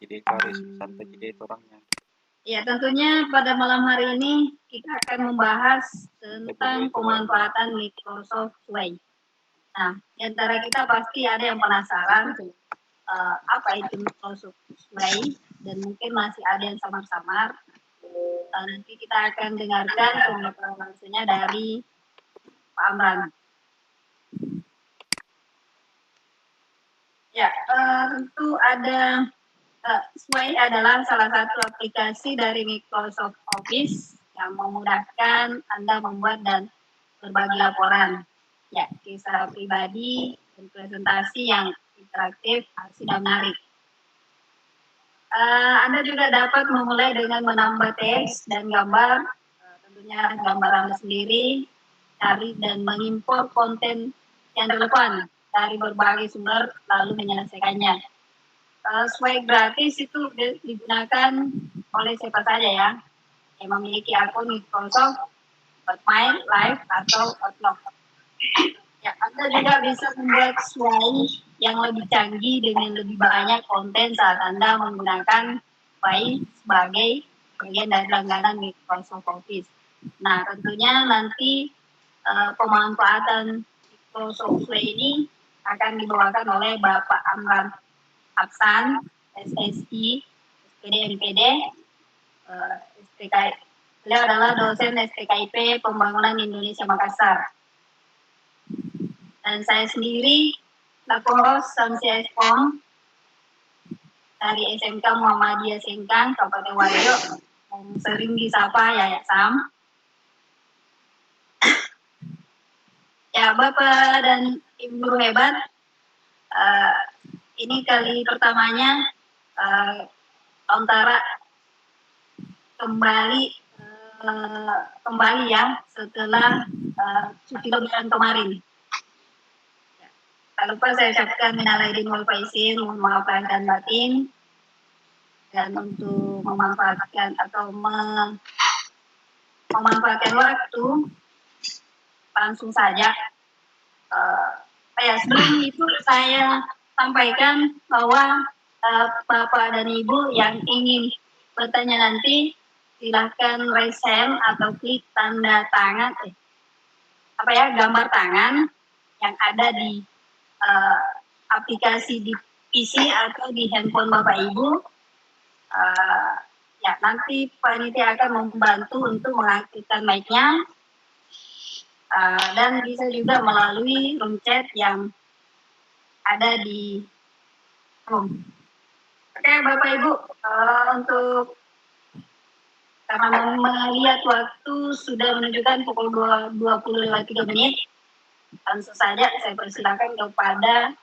jadi Karis santai jadi orangnya. Ya, tentunya pada malam hari ini kita akan membahas tentang pemanfaatan Microsoft Wave. Nah, di antara kita pasti ada yang penasaran apa itu Microsoft Wave, dan mungkin masih ada yang samar-samar. Nanti kita akan dengarkan pembicaraan langsungnya dari Pak Amran. Ya, tentu ada Sway adalah salah satu aplikasi dari Microsoft Office yang memudahkan Anda membuat dan berbagi laporan, ya, kisah pribadi dan presentasi yang interaktif, asik dan menarik. Anda juga dapat memulai dengan menambah teks dan gambar, tentunya gambar Anda sendiri, cari dan mengimpor konten yang relevan dari berbagai sumber lalu menyelesaikannya. Sway gratis itu digunakan oleh siapa saja ya yang memiliki akun Microsoft, Hotmail, Live, atau Outlook. Ya, Anda juga bisa membuat Sway yang lebih canggih dengan lebih banyak konten saat Anda menggunakan Sway sebagai bagian dari langganan Microsoft Office. Nah, tentunya nanti pemanfaatan Microsoft Sway ini akan dibawakan oleh Bapak Amran Aksan, SSI, SPD, MPD, STKI. Beliau adalah dosen STKIP Pembangunan Indonesia Makassar. Dan saya sendiri, Lakoros Samsia Espong, dari SMK Muhammadiyah Sengkang, Kabupaten Wajo, yang sering disapa Yayak Sam. Ya, Bapak dan Ibu guru hebat, ini kali pertamanya Ontara kembali ya setelah cuti lebaran kemarin. Tak lupa saya ucapkan minal aidin wal faizin, mohon maaf lahir dan batin. Dan untuk memanfaatkan atau memanfaatkan waktu, langsung saja. Sebelum itu saya sampaikan bahwa Bapak dan Ibu yang ingin bertanya nanti silahkan raise hand atau klik tanda tangan, gambar tangan yang ada di aplikasi di PC atau di handphone Bapak Ibu. Ya, nanti panitia akan membantu untuk mengaktifkan mic-nya. Dan bisa juga melalui room chat yang ada di room. Oke, Bapak Ibu, untuk karena melihat waktu sudah menunjukkan pukul 20:03, langsung saja saya persilakan kepada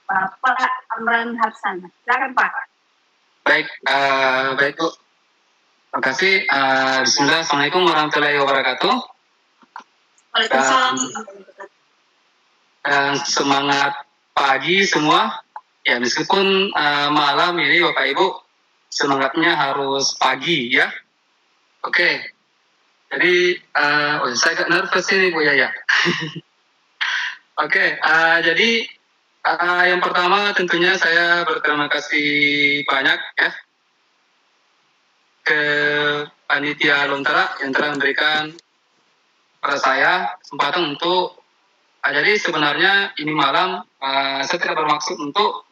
Bapak Amran Hapsan. Silakan Pak. Baik Bu. Terima kasih. Bismillah. Assalamualaikum warahmatullahi wabarakatuh. Waalaikumsalam. Semangat pagi semua. Ya, meskipun malam ini Bapak Ibu semangatnya harus pagi ya. Oke. Jadi saya agak nervous ini Bu ya. Oke, jadi yang pertama tentunya saya berterima kasih banyak ya ke panitia Lontara yang telah memberikan pada saya kesempatan untuk jadi sebenarnya ini malam saya tidak bermaksud untuk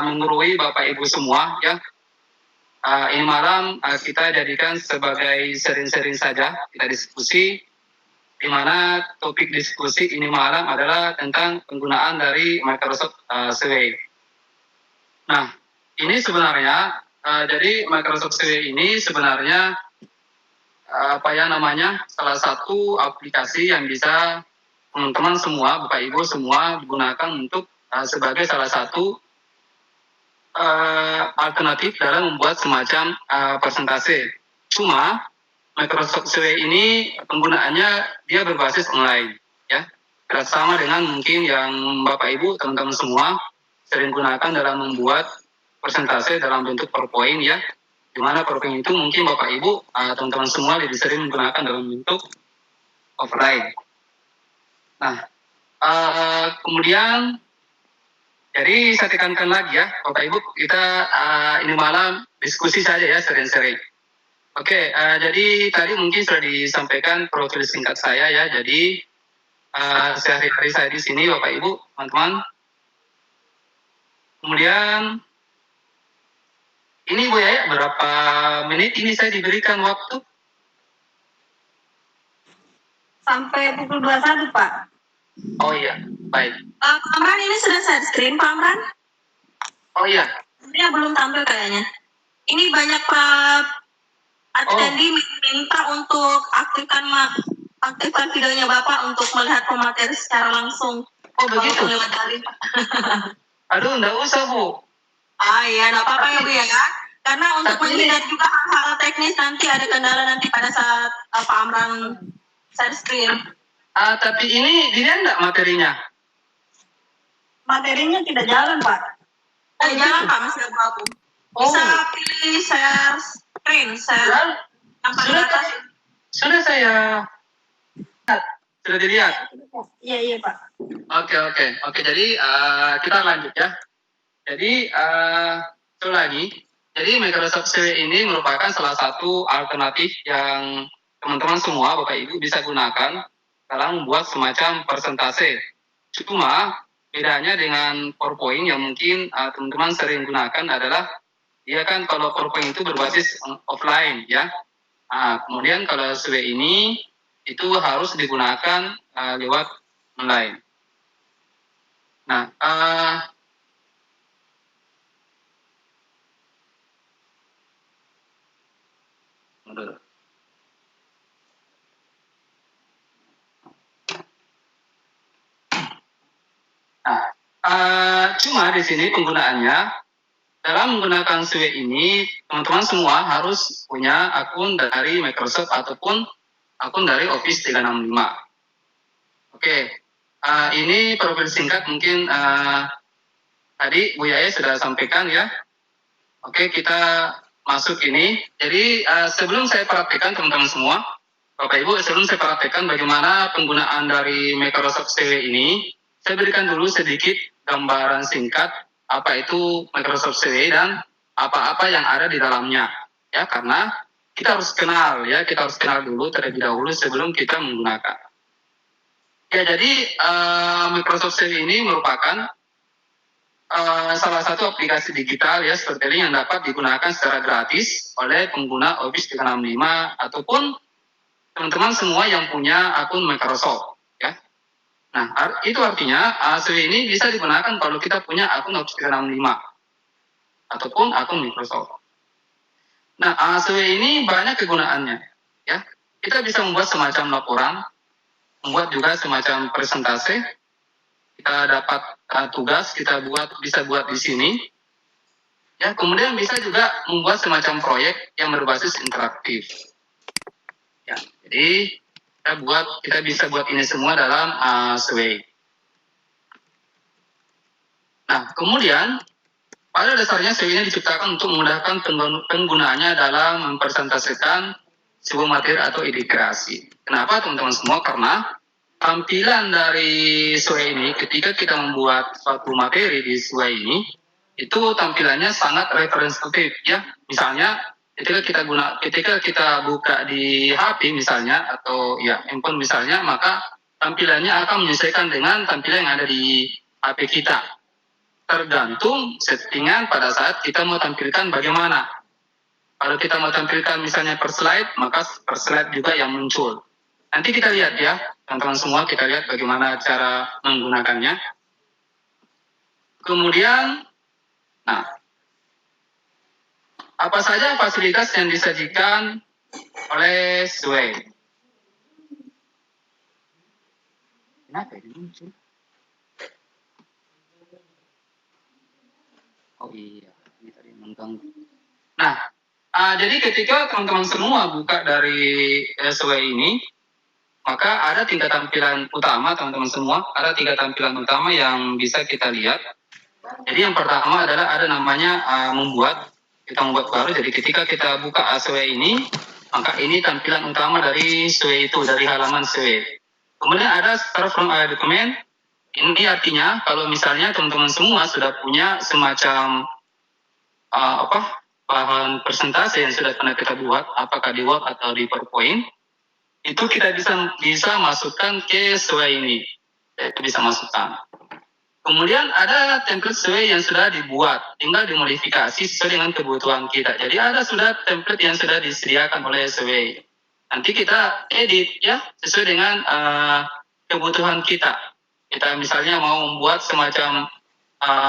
menggurui Bapak Ibu semua ya. Ini malam kita jadikan sebagai sharing-sharing saja, kita diskusi, di mana topik diskusi ini malam adalah tentang penggunaan dari Microsoft Sway. Nah, ini sebenarnya jadi Microsoft Sway ini sebenarnya salah satu aplikasi yang bisa teman-teman semua, Bapak Ibu semua gunakan untuk sebagai salah satu alternatif dalam membuat semacam presentase. Cuma Microsoft Sway ini penggunaannya dia berbasis online, ya. Sama dengan mungkin yang Bapak Ibu teman-teman semua sering gunakan dalam membuat presentase dalam bentuk PowerPoint, ya. Di mana PowerPoint itu mungkin Bapak Ibu teman-teman semua lebih sering menggunakan dalam bentuk offline. Nah, kemudian Jadi saya tekankan lagi ya, Bapak Ibu, kita ini malam diskusi saja ya sering-sering. Oke, jadi tadi mungkin sudah disampaikan profil singkat saya ya. Jadi sehari-hari saya di sini, Bapak Ibu, teman-teman. Kemudian ini Bu Yaya, berapa menit ini saya diberikan waktu? Sampai pukul 21, Pak. Oh iya, baik. Pak Amran ini sudah share screen, Pak Amran? Oh iya. Dia belum tampil kayaknya. Ini banyak Pak Atendi minta untuk aktifkan videonya Bapak untuk melihat pemateri secara langsung. Oh begitu? Lewat daring. Aduh, enggak usah Bu. Iya, enggak apa-apa ya Bu ya. Karena untuk menghindari juga hal-hal teknis nanti ada kendala nanti pada saat Pak Amran share screen. Tapi ini dilihat enggak materinya? Materinya tidak jalan, Pak. Jalan Pak, masih abu-abu. Bisa pilih share screen, share yang paling atas. Sudah saya sudah dilihat. Iya, Pak. Oke. Jadi kita lanjut ya. Jadi satu lagi. Jadi Microsoft CW ini merupakan salah satu alternatif yang teman-teman semua Bapak Ibu bisa gunakan dalam membuat semacam persentase. Cuma bedanya dengan PowerPoint yang mungkin teman-teman sering gunakan adalah dia kan kalau PowerPoint itu berbasis offline ya. Kemudian kalau CW ini itu harus digunakan lewat online. Nah, cuma di sini penggunaannya dalam menggunakan CW ini teman-teman semua harus punya akun dari Microsoft ataupun akun dari Office 365. Oke, ini profil singkat mungkin tadi Bu Yaya sudah sampaikan ya. Oke, kita masuk ini. Jadi sebelum saya praktekkan teman-teman semua, Bapak Ibu, sebelum saya praktekkan bagaimana penggunaan dari Microsoft CW ini, saya berikan dulu sedikit gambaran singkat apa itu Microsoft CW dan apa-apa yang ada di dalamnya. Ya, karena kita harus kenal ya, kita harus kenal dulu terlebih dahulu sebelum kita menggunakan. Ya, jadi Microsoft CW ini merupakan salah satu aplikasi digital ya seperti ini yang dapat digunakan secara gratis oleh pengguna Office 365 ataupun teman-teman semua yang punya akun Microsoft ya. Nah, itu artinya CW ini bisa digunakan kalau kita punya akun Office 365 ataupun akun Microsoft. Nah, CW ini banyak kegunaannya ya. Kita bisa membuat semacam laporan, membuat juga semacam presentase. Kita dapat tugas, kita bisa buat di sini. Ya, kemudian bisa juga membuat semacam proyek yang berbasis interaktif. Ya, jadi kita bisa buat ini semua dalam CW. Nah, kemudian pada dasarnya CW ini diciptakan untuk memudahkan penggunaannya dalam mempresentasikan sebuah materi atau ide kreasi. Kenapa teman-teman semua? Karena tampilan dari CW ini ketika kita membuat suatu materi di CW ini itu tampilannya sangat representatif ya. Misalnya ketika kita buka di HP misalnya atau ya handphone misalnya, maka tampilannya akan menyesuaikan dengan tampilan yang ada di HP kita. Tergantung settingan pada saat kita mau tampilkan bagaimana. Kalau kita mau tampilkan misalnya per slide, maka per slide juga yang muncul. Nanti kita lihat ya, teman-teman semua, kita lihat bagaimana cara menggunakannya. Kemudian, nah, apa saja fasilitas yang disajikan oleh CW? Kenapa ini muncul? Oh iya, ini tadi mengganggu. Nah, jadi ketika teman-teman semua buka dari CW ini, maka ada 3 tampilan utama teman-teman semua. Ada 3 tampilan utama yang bisa kita lihat. Jadi yang pertama adalah ada namanya kita membuat baru. Jadi ketika kita buka CW ini, maka ini tampilan utama dari CW itu, dari halaman CW. Kemudian ada start from a document. Ini artinya kalau misalnya teman-teman semua sudah punya semacam bahan presentasi yang sudah pernah kita buat, apakah di Word atau di PowerPoint, itu kita bisa masukkan ke SWE ini. Itu bisa masukkan. Kemudian ada template SWE yang sudah dibuat, tinggal dimodifikasi sesuai dengan kebutuhan kita. Jadi ada sudah template yang sudah disediakan oleh SWE. Nanti kita edit ya sesuai dengan kebutuhan kita. Kita misalnya mau membuat semacam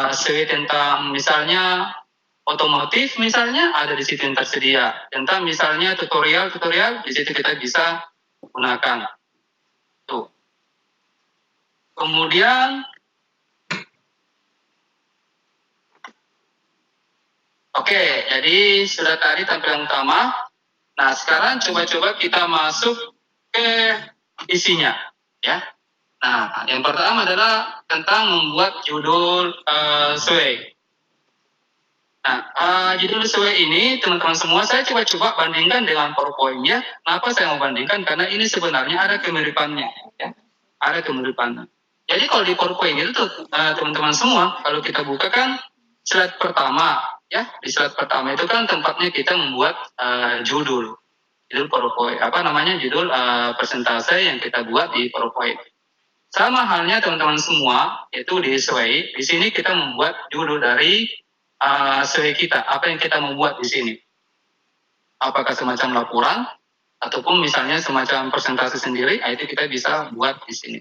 SWE tentang misalnya otomotif, misalnya ada di situ yang tersedia. Tentang misalnya tutorial di situ kita bisa gunakan. Tuh. Kemudian oke, jadi sudah tadi tampilan utama. Nah, sekarang coba-coba kita masuk ke isinya, ya. Nah, yang pertama adalah tentang membuat judul SWE. Nah, judul SWE ini, teman-teman semua, saya coba-coba bandingkan dengan PowerPoint, ya. Kenapa saya mau bandingkan? Karena ini sebenarnya ada kemiripannya, ya. Ada kemiripannya. Jadi kalau di PowerPoint itu, teman-teman semua, kalau kita buka kan slide pertama, ya, di slide pertama itu kan tempatnya kita membuat judul PowerPoint, judul presentasi yang kita buat di PowerPoint. Sama halnya teman-teman semua, itu di SWE, di sini kita membuat judul dari SWE kita, apa yang kita membuat di sini. Apakah semacam laporan, ataupun misalnya semacam presentasi sendiri, itu kita bisa buat di sini.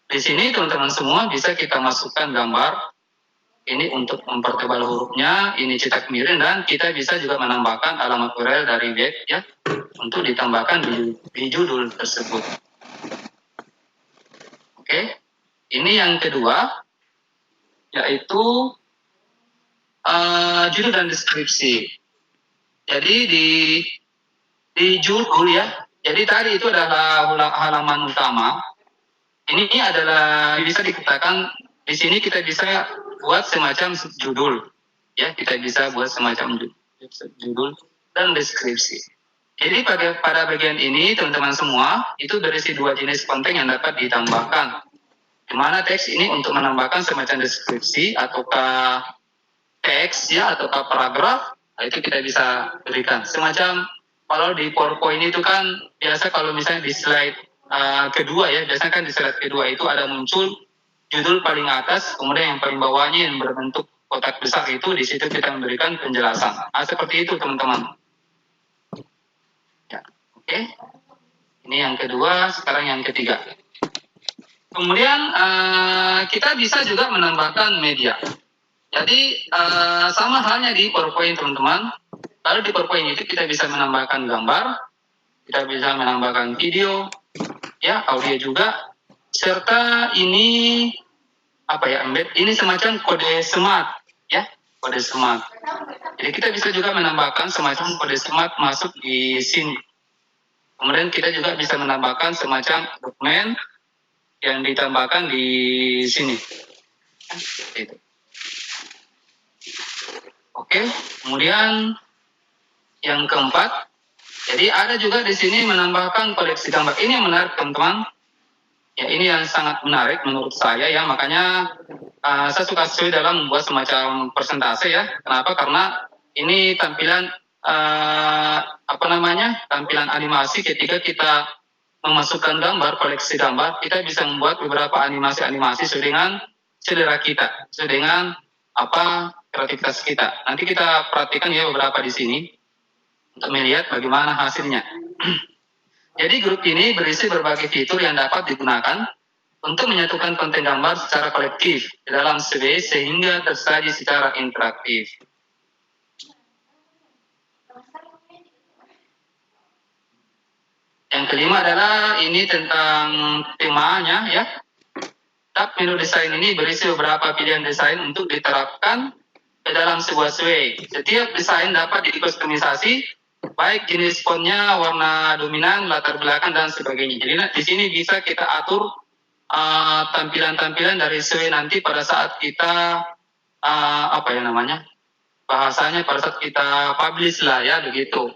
Di sini teman-teman semua bisa kita masukkan gambar, ini untuk mempertebal hurufnya, ini cetak miring, dan kita bisa juga menambahkan alamat URL dari web ya, untuk ditambahkan di judul tersebut. Oke, ini yang kedua, yaitu judul dan deskripsi. Jadi di judul ya, jadi tadi itu adalah halaman utama. Ini adalah bisa dikatakan di sini kita bisa buat semacam judul, ya kita bisa buat semacam judul dan deskripsi. Jadi pada bagian ini teman-teman semua itu berisi dua jenis konten yang dapat ditambahkan. Di mana teks ini untuk menambahkan semacam deskripsi ataukah teks ya ataukah paragraf, itu kita bisa berikan. Semacam kalau di PowerPoint itu kan biasa kalau misalnya di slide kedua ya, biasanya kan di slide kedua itu ada muncul judul paling atas, kemudian yang paling bawahnya yang berbentuk kotak besar itu di situ kita memberikan penjelasan. Seperti itu teman-teman. Ya, oke. Ini yang kedua, sekarang yang ketiga. Kemudian kita bisa juga menambahkan media. Jadi sama halnya di PowerPoint teman-teman. Kalau di PowerPoint itu kita bisa menambahkan gambar, kita bisa menambahkan video, ya audio juga, serta ini embed ini semacam kode smart, ya kode smart. Jadi kita bisa juga menambahkan semacam kode smart masuk di sini. Kemudian kita juga bisa menambahkan semacam dokumen yang ditambahkan di sini. Itu. Oke, kemudian yang keempat, jadi ada juga di sini menambahkan koleksi gambar. Ini yang menarik teman-teman. Ya ini yang sangat menarik menurut saya ya, makanya saya suka sekali dalam membuat semacam presentasi ya. Kenapa? Karena ini tampilan tampilan animasi ketika kita memasukkan gambar, koleksi gambar, kita bisa membuat beberapa animasi-animasi sesuai dengan selera kita, sesuai dengan kreativitas kita. Nanti kita perhatikan ya beberapa di sini untuk melihat bagaimana hasilnya. Jadi grup ini berisi berbagai fitur yang dapat digunakan untuk menyatukan konten gambar secara kolektif di dalam SWE sehingga tersaji secara interaktif. Yang kelima adalah ini tentang temanya ya. Tab menu desain ini berisi beberapa pilihan desain untuk diterapkan ke dalam sebuah SWE. Setiap desain dapat dikustomisasi, baik jenis fontnya, warna dominan, latar belakang dan sebagainya. Jadi di sini bisa kita atur tampilan-tampilan dari SWE nanti pada saat kita bahasanya pada saat kita publish lah ya begitu.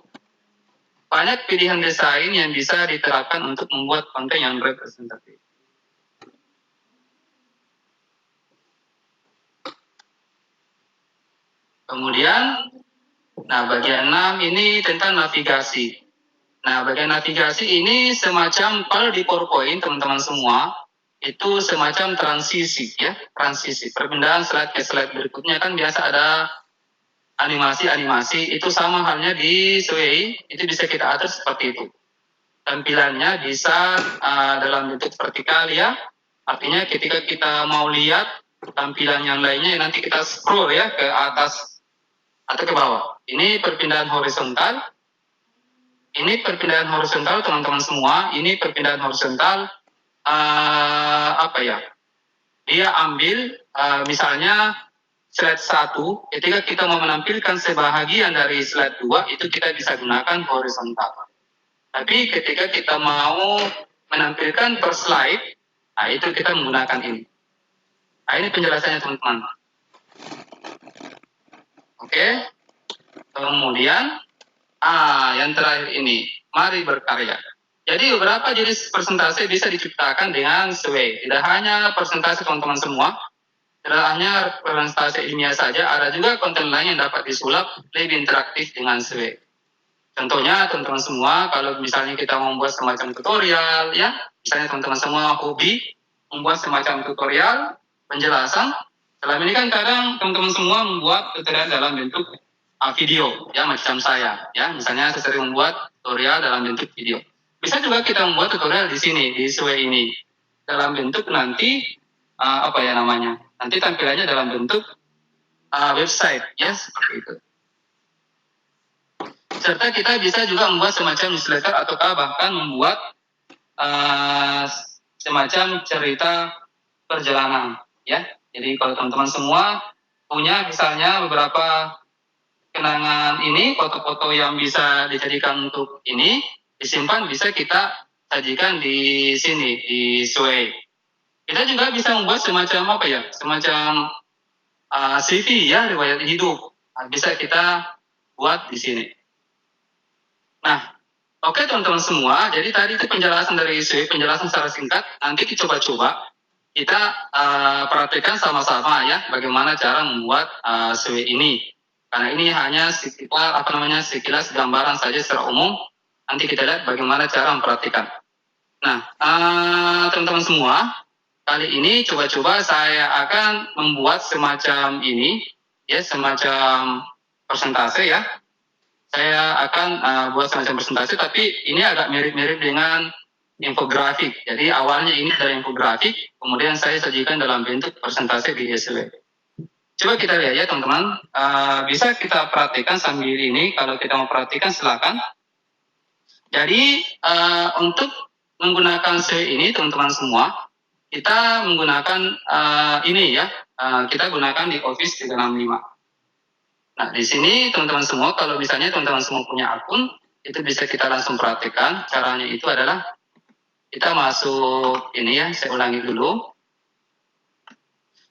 Banyak pilihan desain yang bisa diterapkan untuk membuat konten yang representatif. Kemudian, nah bagian 6 ini tentang navigasi. Nah, bagian navigasi ini semacam, kalau di PowerPoint teman-teman semua, itu semacam transisi ya, transisi. Perpindahan slide ke slide berikutnya kan biasa ada animasi-animasi, itu sama halnya di Sway, itu bisa kita atur seperti itu. Tampilannya bisa dalam bentuk vertikal ya, artinya ketika kita mau lihat tampilan yang lainnya nanti kita scroll ya ke atas atau ke bawah. Ini perpindahan horizontal. Ini perpindahan horizontal teman-teman semua. Ini perpindahan horizontal apa ya? Dia ambil misalnya slide 1, ketika kita mau menampilkan sebahagian dari slide 2 itu kita bisa gunakan horizontal. Tapi ketika kita mau menampilkan per slide, nah itu kita menggunakan ini. Nah, ini penjelasannya teman-teman. Oke. Kemudian yang terakhir ini, mari berkarya. Jadi beberapa jenis presentasi bisa diciptakan dengan Sway. Tidak hanya presentasi teman-teman semua, tidak hanya presentasi ilmiah saja, ada juga konten lain yang dapat disulap lebih interaktif dengan Sway. Contohnya teman-teman semua, kalau misalnya kita membuat semacam tutorial, ya, misalnya teman-teman semua hobi membuat semacam tutorial penjelasan. Selama ini kan kadang teman-teman semua membuat tutorial dalam bentuk video, ya macam saya, ya misalnya saya sering membuat tutorial dalam bentuk video. Bisa juga kita membuat tutorial di sini, di Sway ini, dalam bentuk nanti apa ya namanya? Nanti tampilannya dalam bentuk website, ya seperti itu. Serta kita bisa juga membuat semacam newsletter ataukah bahkan membuat semacam cerita perjalanan, ya. Jadi kalau teman-teman semua punya misalnya beberapa kenangan ini, foto-foto yang bisa dijadikan untuk ini, disimpan, bisa kita sajikan di sini, di Sway. Kita juga bisa membuat semacam apa ya, semacam CV ya, riwayat hidup. Bisa kita buat di sini. Nah, oke teman-teman semua, jadi tadi itu penjelasan dari Sway, penjelasan secara singkat. Nanti kita coba-coba, kita perhatikan sama-sama ya, bagaimana cara membuat Sway ini. Karena ini hanya sekilas gambaran saja secara umum. Nanti kita lihat bagaimana cara memperhatikan. Nah, teman-teman semua, kali ini coba-coba saya akan membuat semacam ini, ya semacam presentase ya. Saya akan buat semacam presentase, tapi ini agak mirip-mirip dengan infografik. Jadi awalnya ini dari infografik, kemudian saya sajikan dalam bentuk presentase di Sway. Coba kita lihat ya teman-teman, bisa kita perhatikan sambil ini, kalau kita mau perhatikan silakan. Jadi untuk menggunakan Sway ini teman-teman semua, kita menggunakan ini ya, kita gunakan di Office 365. Nah di sini teman-teman semua, kalau misalnya teman-teman semua punya akun, itu bisa kita langsung perhatikan. Caranya itu adalah kita masuk ini ya, saya ulangi dulu.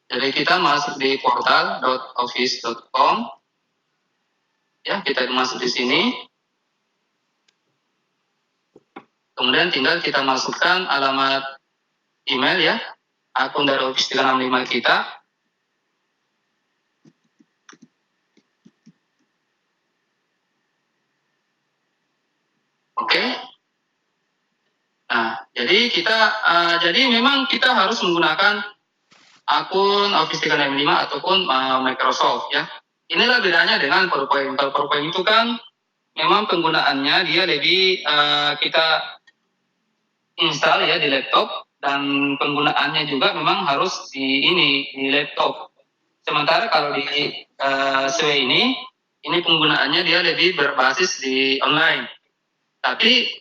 Jadi kita masuk di portal.office.com, ya kita masuk di sini. Kemudian tinggal kita masukkan alamat email ya, akun dari Office 365 kita. Oke. Nah, jadi jadi memang kita harus menggunakan akun Office 365 ataupun Microsoft ya. Inilah bedanya dengan PowerPoint. Kalau PowerPoint itu kan memang penggunaannya dia lebih kita install ya di laptop, dan penggunaannya juga memang harus di laptop. Sementara kalau di Sway ini penggunaannya dia lebih berbasis di online. Tapi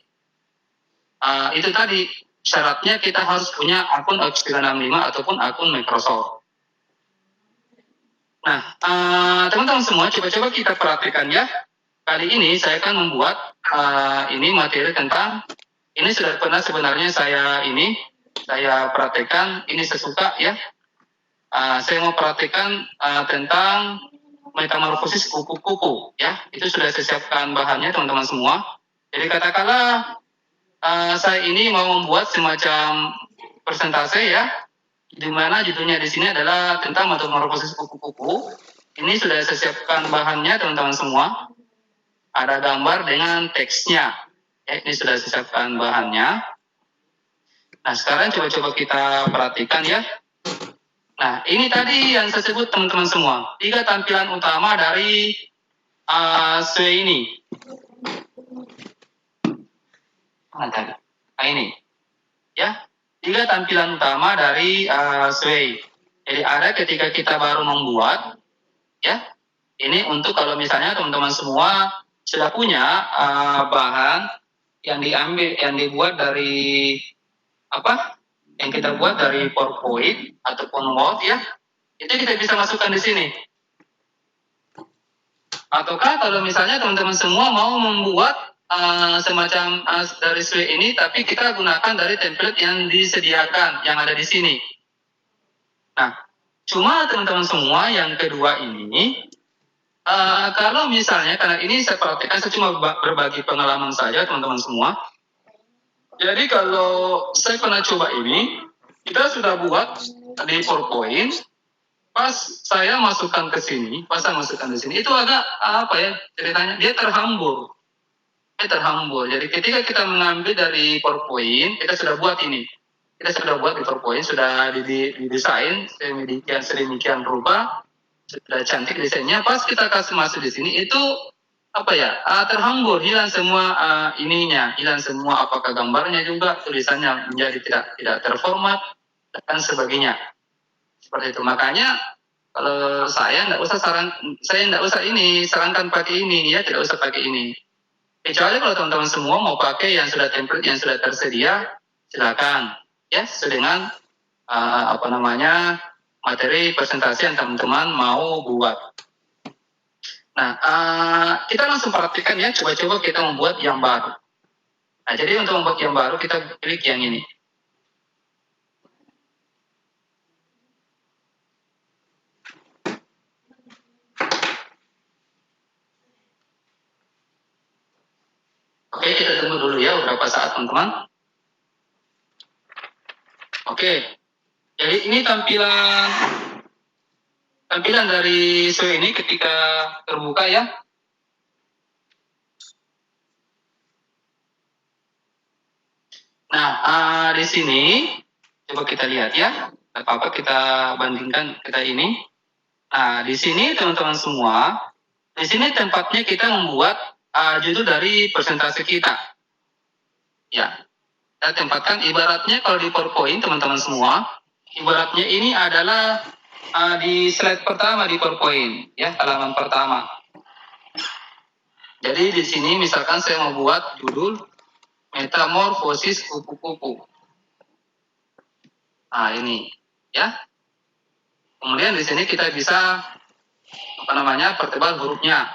itu tadi syaratnya kita harus punya akun Office 365 ataupun akun Microsoft. Nah, teman-teman semua, coba-coba kita perhatikan ya. Kali ini saya akan membuat ini materi tentang, ini sudah pernah sebenarnya saya perhatikan, ini sesuka ya. Saya mau perhatikan tentang metamorfosis kupu-kupu ya. Itu sudah saya siapkan bahannya teman-teman semua. Jadi katakanlah saya ini mau membuat semacam presentase ya, di mana judulnya di sini adalah tentang metamorfosis kupu-kupu. ini sudah saya siapkan bahannya teman-teman semua. Ada gambar dengan teksnya. Ya, ini sudah saya siapkan bahannya. Nah, sekarang coba-coba kita perhatikan ya. Nah, ini tadi yang saya sebut teman-teman semua. 3 tampilan utama dari SWE ini. Nah, ini. Ya, 3 tampilan utama dari SWE. Jadi ada ketika kita baru membuat, ya. Ini untuk kalau misalnya teman-teman semua sudah punya bahan yang dibuat dari apa? Yang kita buat dari PowerPoint ataupun Word, ya. Itu kita bisa masukkan di sini. Ataukah kalau misalnya teman-teman semua mau membuat semacam dari SWE ini, tapi kita gunakan dari template yang disediakan, yang ada di sini. Nah, cuma teman-teman semua yang kedua ini, kalau misalnya, karena ini saya perhatikan, saya cuma berbagi pengalaman saja teman-teman semua. Jadi kalau saya pernah coba ini, kita sudah buat di PowerPoint, pas saya masukkan ke sini, itu agak apa ya ceritanya, dia terhambur. Jadi ketika kita mengambil dari PowerPoint, kita sudah buat ini. Kita sudah buat di PowerPoint, sudah didesain sedemikian rupa, sudah cantik desainnya. Pas kita kasih masuk di sini, itu apa ya, terhambur, hilang semua ininya, hilang semua apakah gambarnya juga, tulisannya menjadi tidak terformat dan sebagainya. Seperti itu. Makanya kalau saya tidak usah sarankan pakai ini, ya, tidak usah pakai ini. Kecuali kalau teman-teman semua mau pakai yang sudah template, yang sudah tersedia, silakan. Ya, sesuai dengan materi presentasi yang teman-teman mau buat. Nah, kita langsung perhatikan ya, coba-coba kita membuat yang baru. Nah, jadi untuk membuat yang baru kita klik yang ini. Oke, kita tunggu dulu ya beberapa saat teman-teman. Oke, jadi ini tampilan dari SWE ini ketika terbuka ya. Nah, di sini coba kita lihat ya, apa kita bandingkan kita ini. Nah, di sini teman-teman semua, di sini tempatnya kita membuat judul dari presentasi kita. Ya. Kita tempatkan ibaratnya kalau di PowerPoint teman-teman semua, ibaratnya ini adalah di slide pertama di PowerPoint, ya, halaman pertama. Jadi di sini misalkan saya mau buat judul metamorfosis kupu-kupu. Nah, ini, ya. Kemudian di sini kita bisa pertebal hurufnya.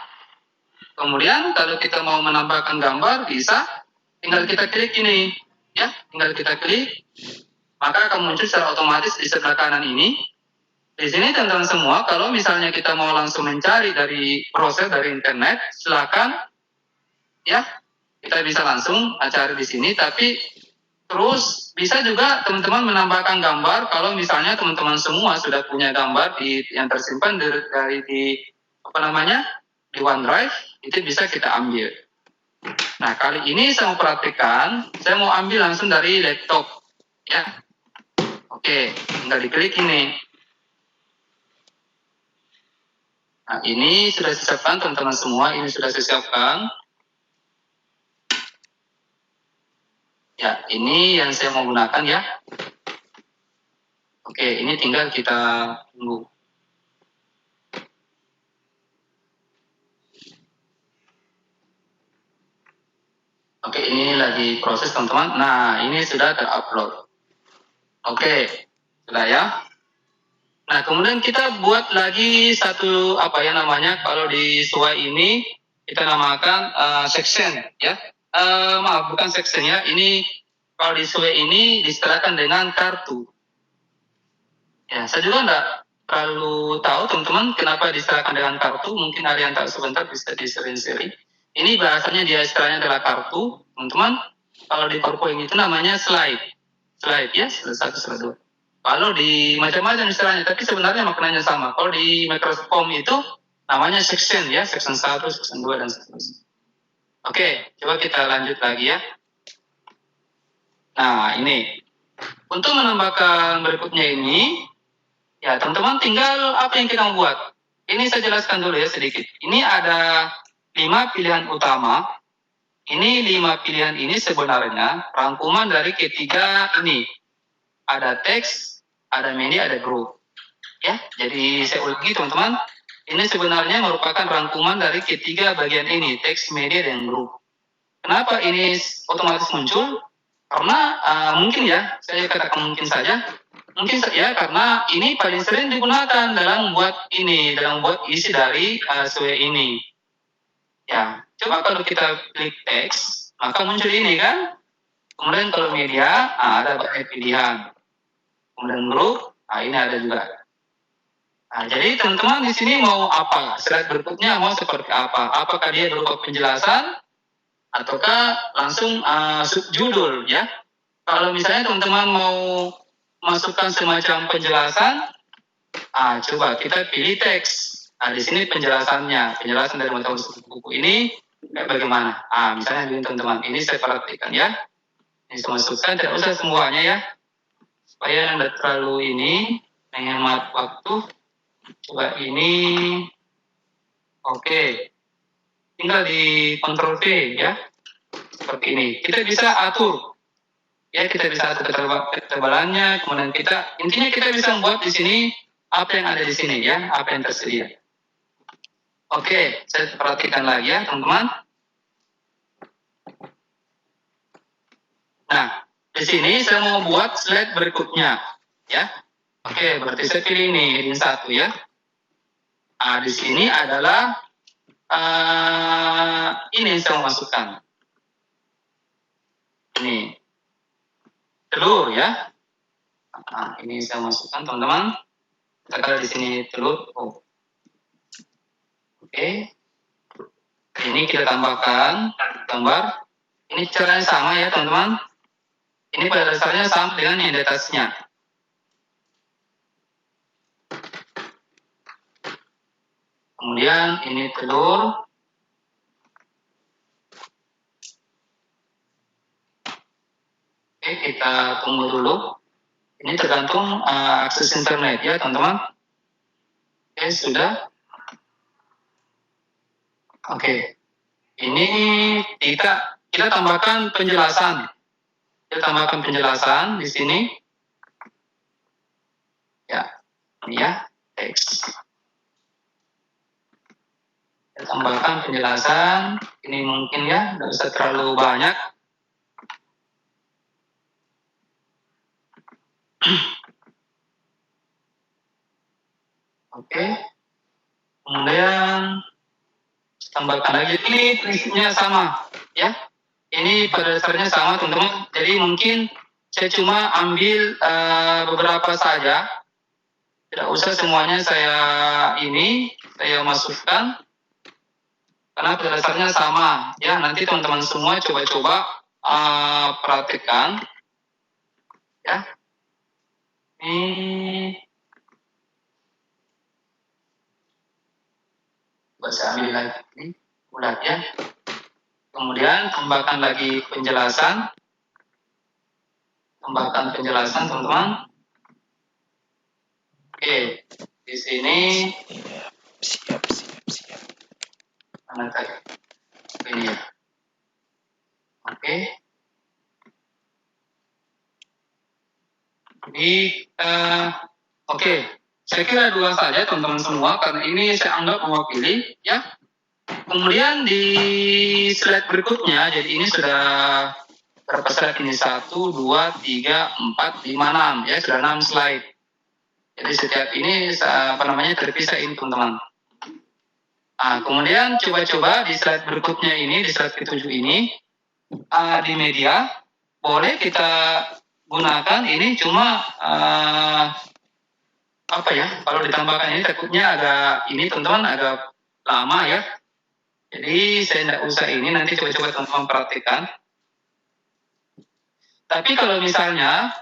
Kemudian kalau kita mau menambahkan gambar bisa, tinggal kita klik ini. Ya, tinggal kita klik, maka akan muncul secara otomatis di sebelah kanan ini. Di sini teman-teman semua, kalau misalnya kita mau langsung mencari dari proses dari internet, silakan, ya, kita bisa langsung cari di sini. Tapi terus bisa juga teman-teman menambahkan gambar. Kalau misalnya teman-teman semua sudah punya gambar yang tersimpan di OneDrive, itu bisa kita ambil. Nah, kali ini saya mau perhatikan, saya mau ambil langsung dari laptop, ya. Oke, tinggal diklik ini. Nah, ini sudah saya siapkan teman-teman semua, ini sudah saya siapkan. Ya, ini yang saya mau gunakan ya. Oke, ini tinggal kita tunggu. Oke, ini lagi proses teman-teman. Nah, ini sudah terupload. Oke, sudah ya. Nah, kemudian kita buat lagi satu kalau di SWE ini kita namakan section ya. Maaf, bukan section ya. Ini kalau di SWE ini diistilahkan dengan kartu. Ya, saya juga enggak terlalu tahu teman-teman kenapa diistilahkan dengan kartu. Mungkin ada yang tahu, sebentar bisa di-sharing. Ini bahasanya dia istilahnya adalah kartu, teman-teman. Kalau di PowerPoint itu namanya slide ya, slide 1, slide 2. Kalau di macam-macam istilahnya, tapi sebenarnya maknanya sama. Kalau di Microsoft Form itu namanya section ya, section 1, section 2 dan seterusnya. Oke, coba kita lanjut lagi ya. Nah, ini. Untuk menambahkan berikutnya ini, ya teman-teman tinggal apa yang kita mau buat. Ini saya jelaskan dulu ya sedikit. Ini ada 5 pilihan utama. Ini 5 pilihan ini sebenarnya rangkuman dari ketiga ini. Ada teks, ada media, ada grup. Ya, jadi saya ulangi teman-teman. Ini sebenarnya merupakan rangkuman dari ketiga bagian ini, teks, media, dan grup. Kenapa ini otomatis muncul? Karena mungkin ya, saya katakan mungkin saja. Mungkin ya karena ini paling sering digunakan dalam buat ini, dalam buat isi dari SWE ini. Ya, coba kalau kita klik teks, maka muncul ini kan. Kemudian kalau media, ada banyak pilihan. Kemudian grup, ini ada juga. Nah, jadi teman-teman di sini mau apa? Slide berikutnya mau seperti apa? Apakah dia berupa penjelasan ataukah langsung subjudul ya? Kalau misalnya teman-teman mau masukkan semacam penjelasan, coba kita pilih teks. Nah, di sini penjelasannya, penjelasan dari materi buku ini kayak bagaimana? Misalnya begini teman-teman, ini saya perhatikan ya. Ini saya masukkan, tidak usah semuanya ya. Supaya tidak terlalu ini, menghemat waktu. Coba ini, oke. Tinggal di Ctrl V ya. Seperti ini. Kita bisa atur. Ya, kita bisa atur ketebalannya, kemudian intinya kita bisa membuat di sini apa yang ada di sini ya, apa yang tersedia. Oke, saya perhatikan lagi ya, teman-teman. Nah, di sini saya mau buat slide berikutnya, ya. Oke, berarti saya pilih ini heading 1 ya. Di sini adalah ini saya mau masukkan. Ini telur ya. Ini saya masukkan teman-teman. Kita di sini telur. Oke. Ini kita tambahkan gambar. Ini caranya sama ya teman-teman. Ini pada dasarnya sama dengan yang di atasnya. Kemudian ini telur. Oke, kita tunggu dulu. Ini tergantung akses internet ya teman-teman. Oke, sudah. Oke. Ini kita tambahkan penjelasan. Kita tambahkan penjelasan di sini. Ya, ini ya, teks. Kita tambahkan penjelasan. Ini mungkin ya, tidak usah terlalu banyak. Oke. Kemudian tambahkan lagi. Ini prinsipnya sama, ya. Ini pada dasarnya sama, teman-teman. Jadi mungkin saya cuma ambil beberapa saja. Tidak usah semuanya saya masukkan. Karena pada dasarnya sama, ya. Nanti teman-teman semua coba-coba perhatikan, ya. Ini saya ambil lagi ini, udah ya. Kemudian tambahkan lagi penjelasan. Tambahkan penjelasan, teman-teman. Oke, di sini siap. Mana tadi? Ini ya. Oke. Jadi, oke. Saya kira 2 saja teman-teman semua, karena ini saya anggap mewakili, ya. Kemudian di slide berikutnya, jadi ini sudah berapa slide ini? 1, 2, 3, 4, 5, 6, ya, sudah 6 slide. Jadi setiap ini terpisah ini teman-teman. Kemudian coba-coba di slide berikutnya ini, di slide ke-7 ini, di media, boleh kita gunakan ini cuma kalau ditambahkan ini takutnya agak ini teman-teman agak lama ya. Jadi saya tidak usah ini, nanti coba-coba teman-teman perhatikan. Tapi kalau misalnya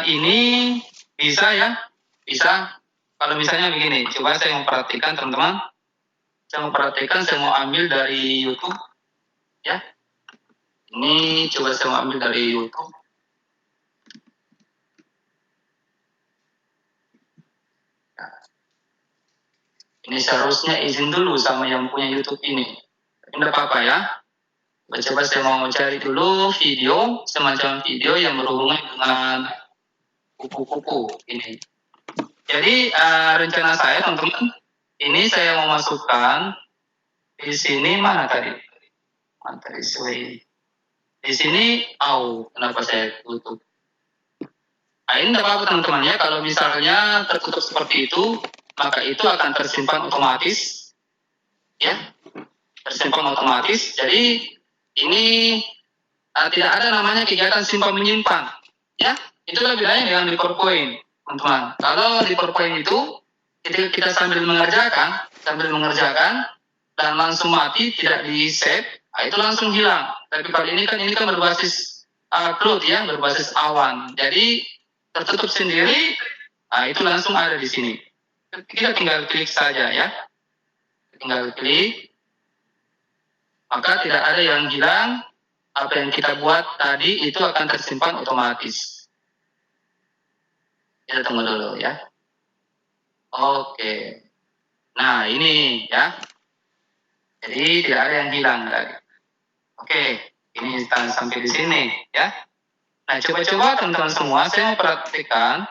ini Bisa ya, bisa. Kalau misalnya begini, coba saya mau perhatikan teman-teman. Saya mau perhatikan, saya mau ambil dari YouTube. Ya, ini coba saya mau ambil dari YouTube. Ini seharusnya izin dulu sama yang punya YouTube ini. Tidak apa-apa ya. Coba saya mau cari dulu video, semacam video yang berhubungan dengan kupu-kupu ini. Jadi rencana saya teman-teman, ini saya mau masukkan di sini mana tadi? Di sini, kenapa saya tutup? Nah, ini tidak apa-apa teman-teman ya, kalau misalnya tertutup seperti itu, maka itu akan tersimpan otomatis, ya, tersimpan otomatis. Jadi ini tidak ada namanya kegiatan simpan menyimpan, ya. Itulah bedanya dengan di PowerPoint, teman-teman. Kalau di PowerPoint itu kita sambil mengerjakan dan langsung mati, tidak di save, itu langsung hilang. Tapi kali ini kan berbasis cloud ya, berbasis awan. Jadi tertutup sendiri, itu langsung ada di sini. Kita tinggal klik saja ya, tinggal klik, maka tidak ada yang hilang. Apa yang kita buat tadi itu akan tersimpan otomatis. Kita tunggu dulu ya. Oke. Nah ini ya. Jadi tidak ada yang hilang tadi. Oke, ini sampai di sini ya. Nah coba-coba teman-teman semua, saya mau perhatikan,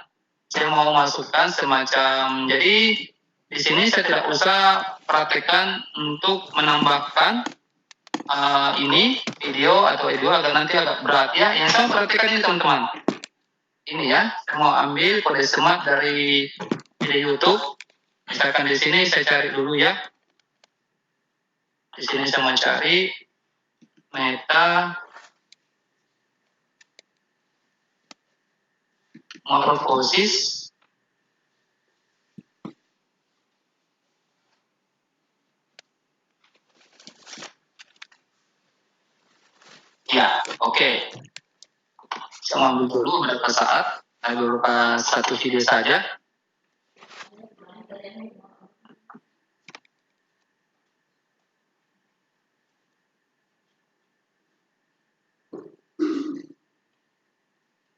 saya mau masukkan semacam, jadi di sini saya tidak usah perhatikan untuk menambahkan ini video atau audio agak nanti agak berat ya. Yang saya perhatikan ini teman-teman, ini ya, saya mau ambil kode smart dari video YouTube. Misalkan di sini saya cari dulu ya. Di sini saya mau cari meta morfosis. Ya, oke. Saya ambil dulu beberapa saat, beberapa satu video saja.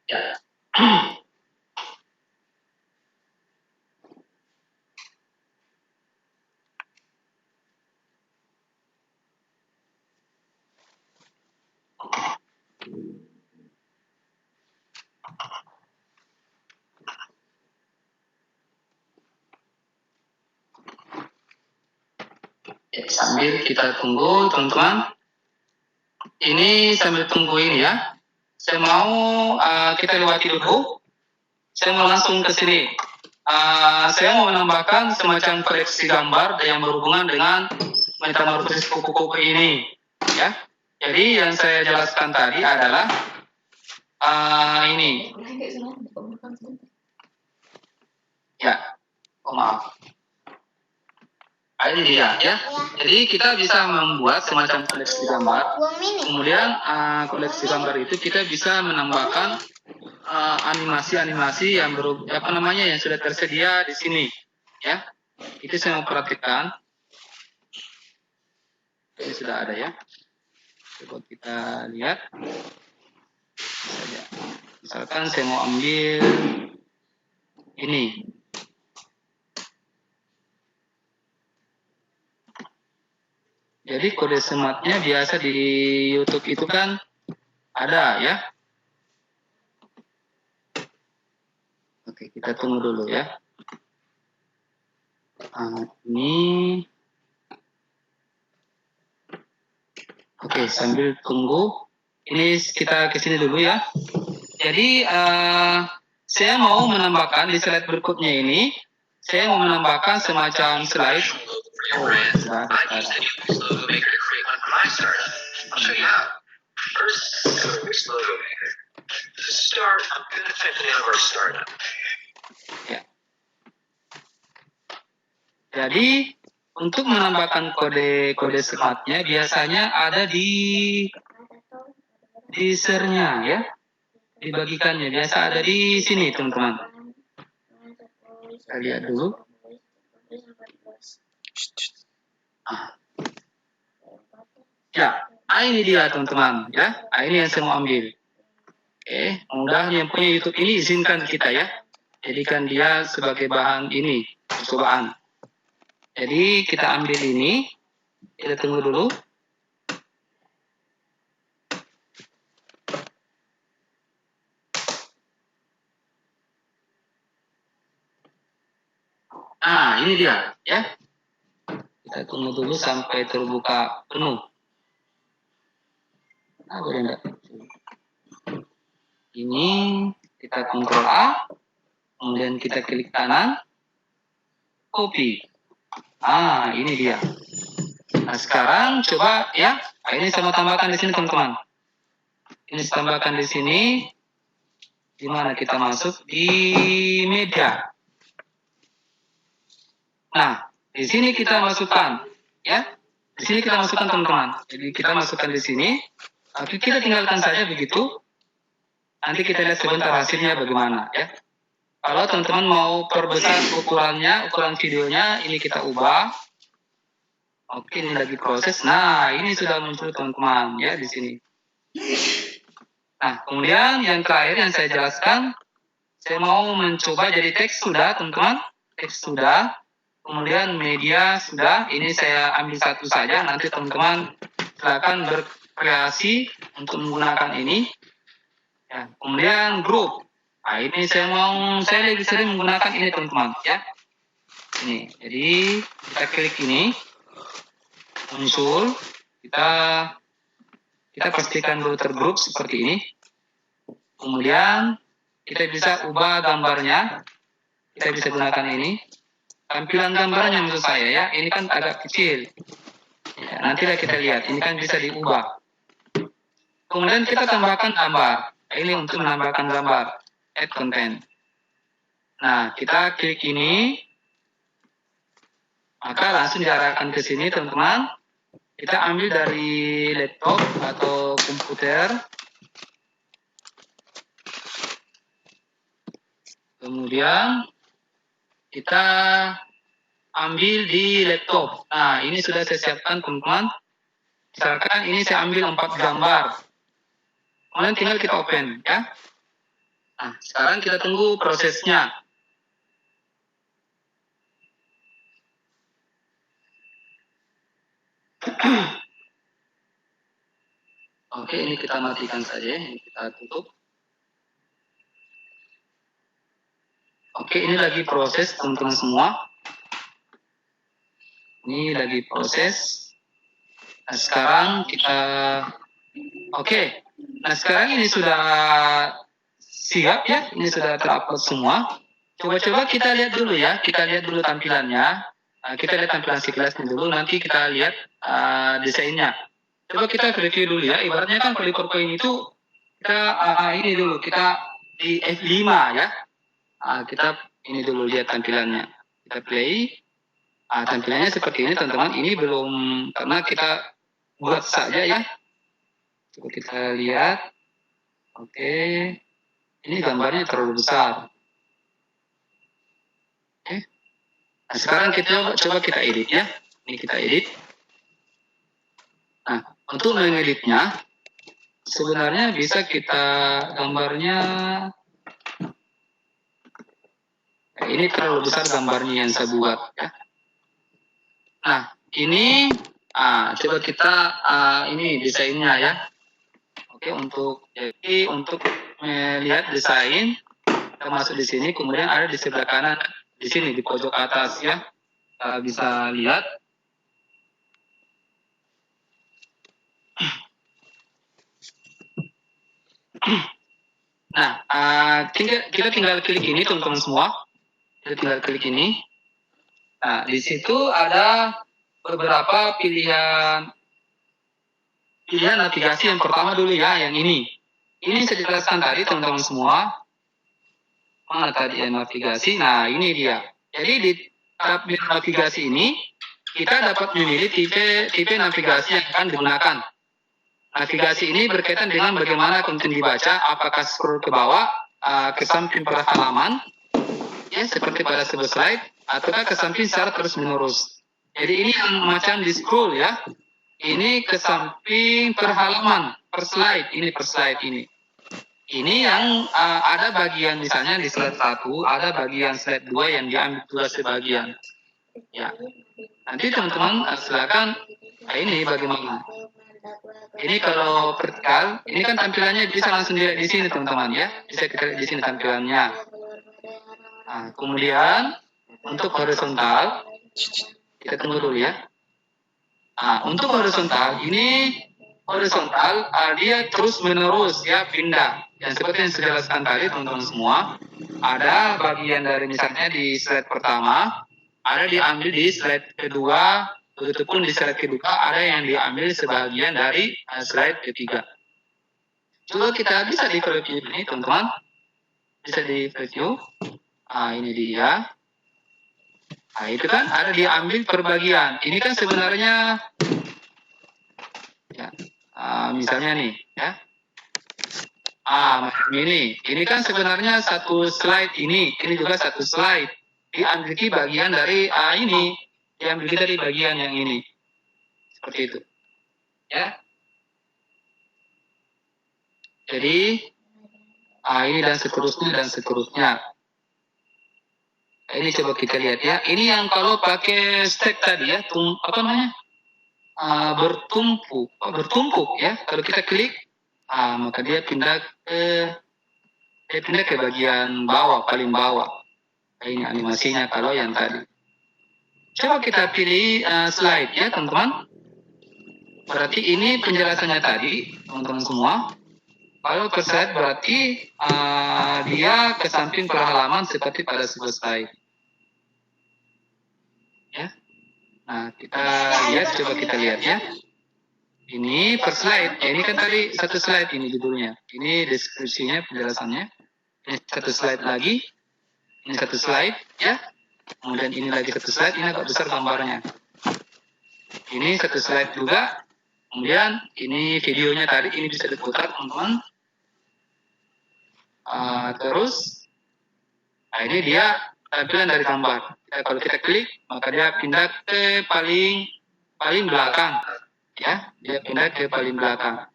Ya. Sambil kita tunggu teman-teman, ini sambil tunggu ini ya, saya mau kita lewati dulu, saya mau langsung ke sini. Saya mau menambahkan semacam koleksi gambar yang berhubungan dengan metamorfosis kupu-kupu ini ya. Jadi yang saya jelaskan tadi adalah ini ya, maaf. Ini dia ya. Jadi kita bisa membuat semacam koleksi gambar. Kemudian koleksi gambar itu kita bisa menambahkan animasi-animasi yang yang sudah tersedia di sini ya. Itu saya mau perhatikan. Ini sudah ada ya. Coba kita lihat saja. Misalkan saya mau ambil ini. Jadi kode smartnya biasa di YouTube itu kan ada ya. Oke, kita tunggu dulu ya. Ini. Oke, sambil tunggu. Ini kita ke sini dulu ya. Jadi saya mau menambahkan di slide berikutnya ini. Saya mau menambahkan semacam slide. Oh, sudah ada. I'll show you how. First, go to Wix Logo Maker. To start, I'm going to type the name of our startup. Ya. Jadi untuk menambahkan kode smartnya biasanya ada di share-nya ya, dibagikannya biasa ada di sini teman-teman. Kita lihat dulu. Ya, ini dia teman-teman. Ya, ini yang saya mau ambil. Oke, mudah yang punya YouTube ini izinkan kita ya. Jadikan dia sebagai bahan ini, percobaan. Jadi kita ambil ini. Kita tunggu dulu. Nah, ini dia ya. Kita tunggu dulu sampai terbuka penuh. Nah, boleh enggak? Ini kita Ctrl A, kemudian kita klik kanan, copy. Ah, ini dia. Nah, sekarang coba ya. Nah, ini saya mau tambahkan di sini teman-teman. Ini saya tambahkan di sini. Di mana kita masuk di media. Nah, di sini kita masukkan ya. Di sini kita masukkan teman-teman. Jadi kita masukkan di sini. Oke, kita tinggalkan saja begitu. Nanti kita lihat sebentar hasilnya bagaimana ya. Kalau teman-teman mau perbesar ukurannya, ukuran videonya, ini kita ubah. Oke, ini lagi proses. Nah, ini sudah muncul teman-teman ya di sini. Nah, kemudian yang terakhir yang saya jelaskan, saya mau mencoba jadi teks sudah teman-teman. Teks sudah. Kemudian media sudah. Ini saya ambil satu saja. Nanti teman-teman silakan berkreasi untuk menggunakan ini. Ya, kemudian grup. Nah, ini saya lebih sering menggunakan ini teman-teman ya. Ini. Jadi kita klik ini muncul. Kita pastikan dulu tergrup seperti ini. Kemudian kita bisa ubah gambarnya. Kita bisa gunakan ini. Tampilan gambarnya maksud saya ya. Ini kan agak kecil. Ya, nantilah kita lihat. Ini kan bisa diubah. Kemudian kita tambahkan gambar. Ini untuk menambahkan gambar, add content. Nah, kita klik ini, maka langsung diarahkan ke sini, teman-teman. Kita ambil dari laptop atau komputer. Kemudian kita ambil di laptop. Nah, ini sudah saya siapkan, teman-teman. Misalkan ini saya ambil 4 gambar. Kemudian tinggal kita open ya. Nah, sekarang kita tunggu prosesnya. Oke, ini kita matikan saja, ini kita tutup. Oke, ini lagi proses teman-teman semua. Ini lagi proses. Nah, sekarang kita oke. Nah, sekarang ini sudah siap ya, ini sudah terupload semua. Coba-coba kita lihat dulu ya, kita lihat dulu tampilannya. Kita lihat tampilan sekilasnya dulu, nanti kita lihat desainnya. Coba kita review dulu ya, ibaratnya kan PowerPoint itu kita ini dulu, kita di F5 ya. Kita ini dulu lihat tampilannya. Kita play. Tampilannya seperti ini teman-teman, ini belum, karena kita buat saja ya. Coba kita lihat. Oke. Ini gambarnya terlalu besar. Oke. Nah, sekarang kita coba kita edit ya. Ini kita edit. Nah, untuk mengeditnya sebenarnya bisa kita gambarnya ini terlalu besar gambarnya yang saya buat ya. Nah, ini coba kita ini desainnya ya. Oke, untuk melihat desain, kita masuk di sini, kemudian ada di sebelah kanan, di sini di pojok atas ya, kita bisa lihat. Nah, kita tinggal klik ini teman-teman semua, kita tinggal klik ini. Nah, di situ ada beberapa pilihan navigasi. Yang pertama dulu ya, yang ini. Ini saya jelaskan tadi teman-teman semua. Mana tadi yang navigasi? Nah, ini dia. Jadi di tab navigasi ini kita dapat memilih tipe navigasi yang akan digunakan. Navigasi ini berkaitan dengan bagaimana konten dibaca, apakah scroll ke bawah, ke samping pada halaman, ya seperti pada sebuah slide, ataukah ke samping secara terus menerus. Jadi ini yang macam di scroll ya. Ini ke samping per halaman, per slide, ini per slide ini. Ini yang ada bagian misalnya di slide 1, ada bagian slide 2 yang diambil juga sebagian. Ya. Nanti teman-teman silakan ini bagaimana. Ini kalau vertikal, ini kan tampilannya bisa langsung dilihat di sini teman-teman ya. Bisa kita lihat di sini tampilannya. Nah, kemudian untuk horizontal, kita tunggu dulu ya. Nah, untuk horizontal ini dia terus menerus ya pindah. Yang seperti yang saya jelaskan tadi teman-teman semua, ada bagian dari misalnya di slide pertama, ada diambil di slide kedua, begitupun di slide kedua ada yang diambil sebagian dari slide ketiga. Coba kita bisa di preview ini teman-teman, bisa di preview. Nah, ini dia. Nah, itu kan ada diambil per bagian. Ini kan sebenarnya ya, misalnya nih ya. Ini kan sebenarnya satu slide ini juga satu slide. Diambil bagian dari ini, diambil dari bagian yang ini. Seperti itu. Ya. Jadi ini dan seterusnya. Ini coba kita lihat ya. Ini yang kalau pakai stack tadi ya, bertumpuk ya. Kalau kita klik, maka dia pindah ke bagian bawah, paling bawah. Ini animasinya kalau yang tadi. Coba kita pilih slide ya teman-teman. Berarti ini penjelasannya tadi teman-teman semua. Kalau ke slide berarti dia ke samping per halaman seperti pada sebuah slide. Ya. Nah, coba kita lihat ya. Ini per slide. Ya, ini kan tadi satu slide ini judulnya. Ini deskripsinya, penjelasannya. Ini satu slide lagi. Ini satu slide ya. Kemudian ini lagi satu slide, ini agak besar gambarnya. Ini satu slide juga. Kemudian ini videonya tadi, ini bisa diputar teman-teman. Terus, ini dia tampilan dari gambar. Kalau kita klik, maka dia pindah ke paling belakang. Ya, dia pindah ke paling belakang.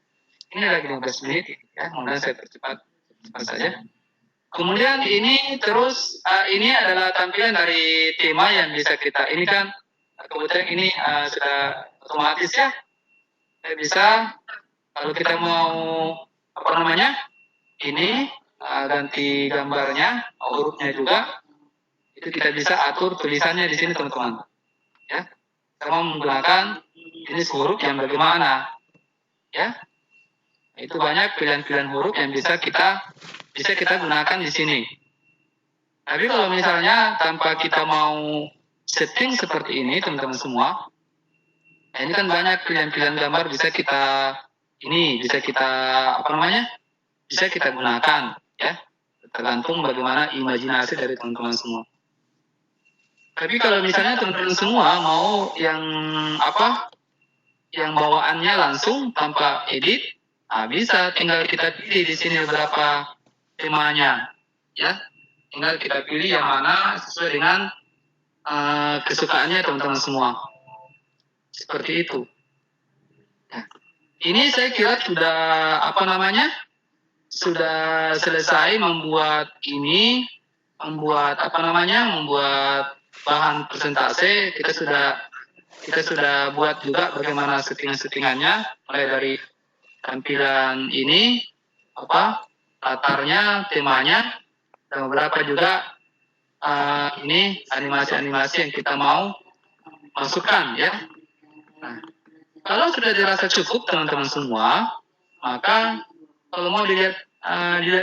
Ini lagi 15 menit. Ya, kemudian saya percepat saja. Kemudian ini terus, ini adalah tampilan dari tema yang bisa kita. Ini kan, kebetulan ini sudah otomatis ya. Saya bisa, kalau kita mau, ini ganti gambarnya, hurufnya juga. Itu kita bisa atur tulisannya di sini teman-teman. Ya, kita mau menggunakan jenis huruf yang bagaimana, ya. Itu banyak pilihan-pilihan huruf yang bisa kita gunakan di sini. Tapi kalau misalnya tanpa kita mau setting seperti ini teman-teman semua, ini kan banyak pilihan-pilihan gambar bisa kita gunakan, ya. Tergantung bagaimana imajinasi dari teman-teman semua. Tapi kalau misalnya teman-teman semua mau yang bawaannya langsung tanpa edit, bisa tinggal kita pilih di sini beberapa temanya, ya. Tinggal kita pilih yang mana sesuai dengan kesukaannya teman-teman semua. Seperti itu. Ya. Ini saya kira sudah selesai membuat bahan presentase. Kita sudah buat juga bagaimana settingannya, mulai dari tampilan ini, latarnya, temanya, dan beberapa juga ini animasi-animasi yang kita mau masukkan ya. Nah, kalau sudah dirasa cukup teman-teman semua, maka kalau mau dilihat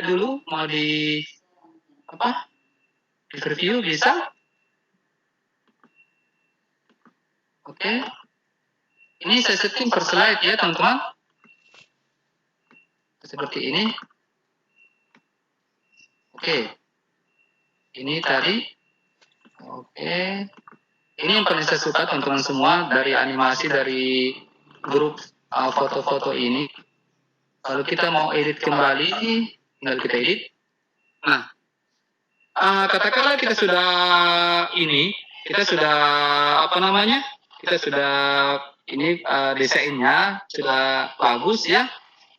dulu, mau di review bisa. Oke. Ini saya setting per slide ya teman-teman. Seperti ini. Oke. Ini tadi. Oke. Ini yang paling saya suka teman-teman semua dari animasi dari grup foto-foto ini. Kalau kita mau edit kembali, tinggal kita edit. Nah, katakanlah kita sudah kita sudah ini desainnya sudah bagus ya.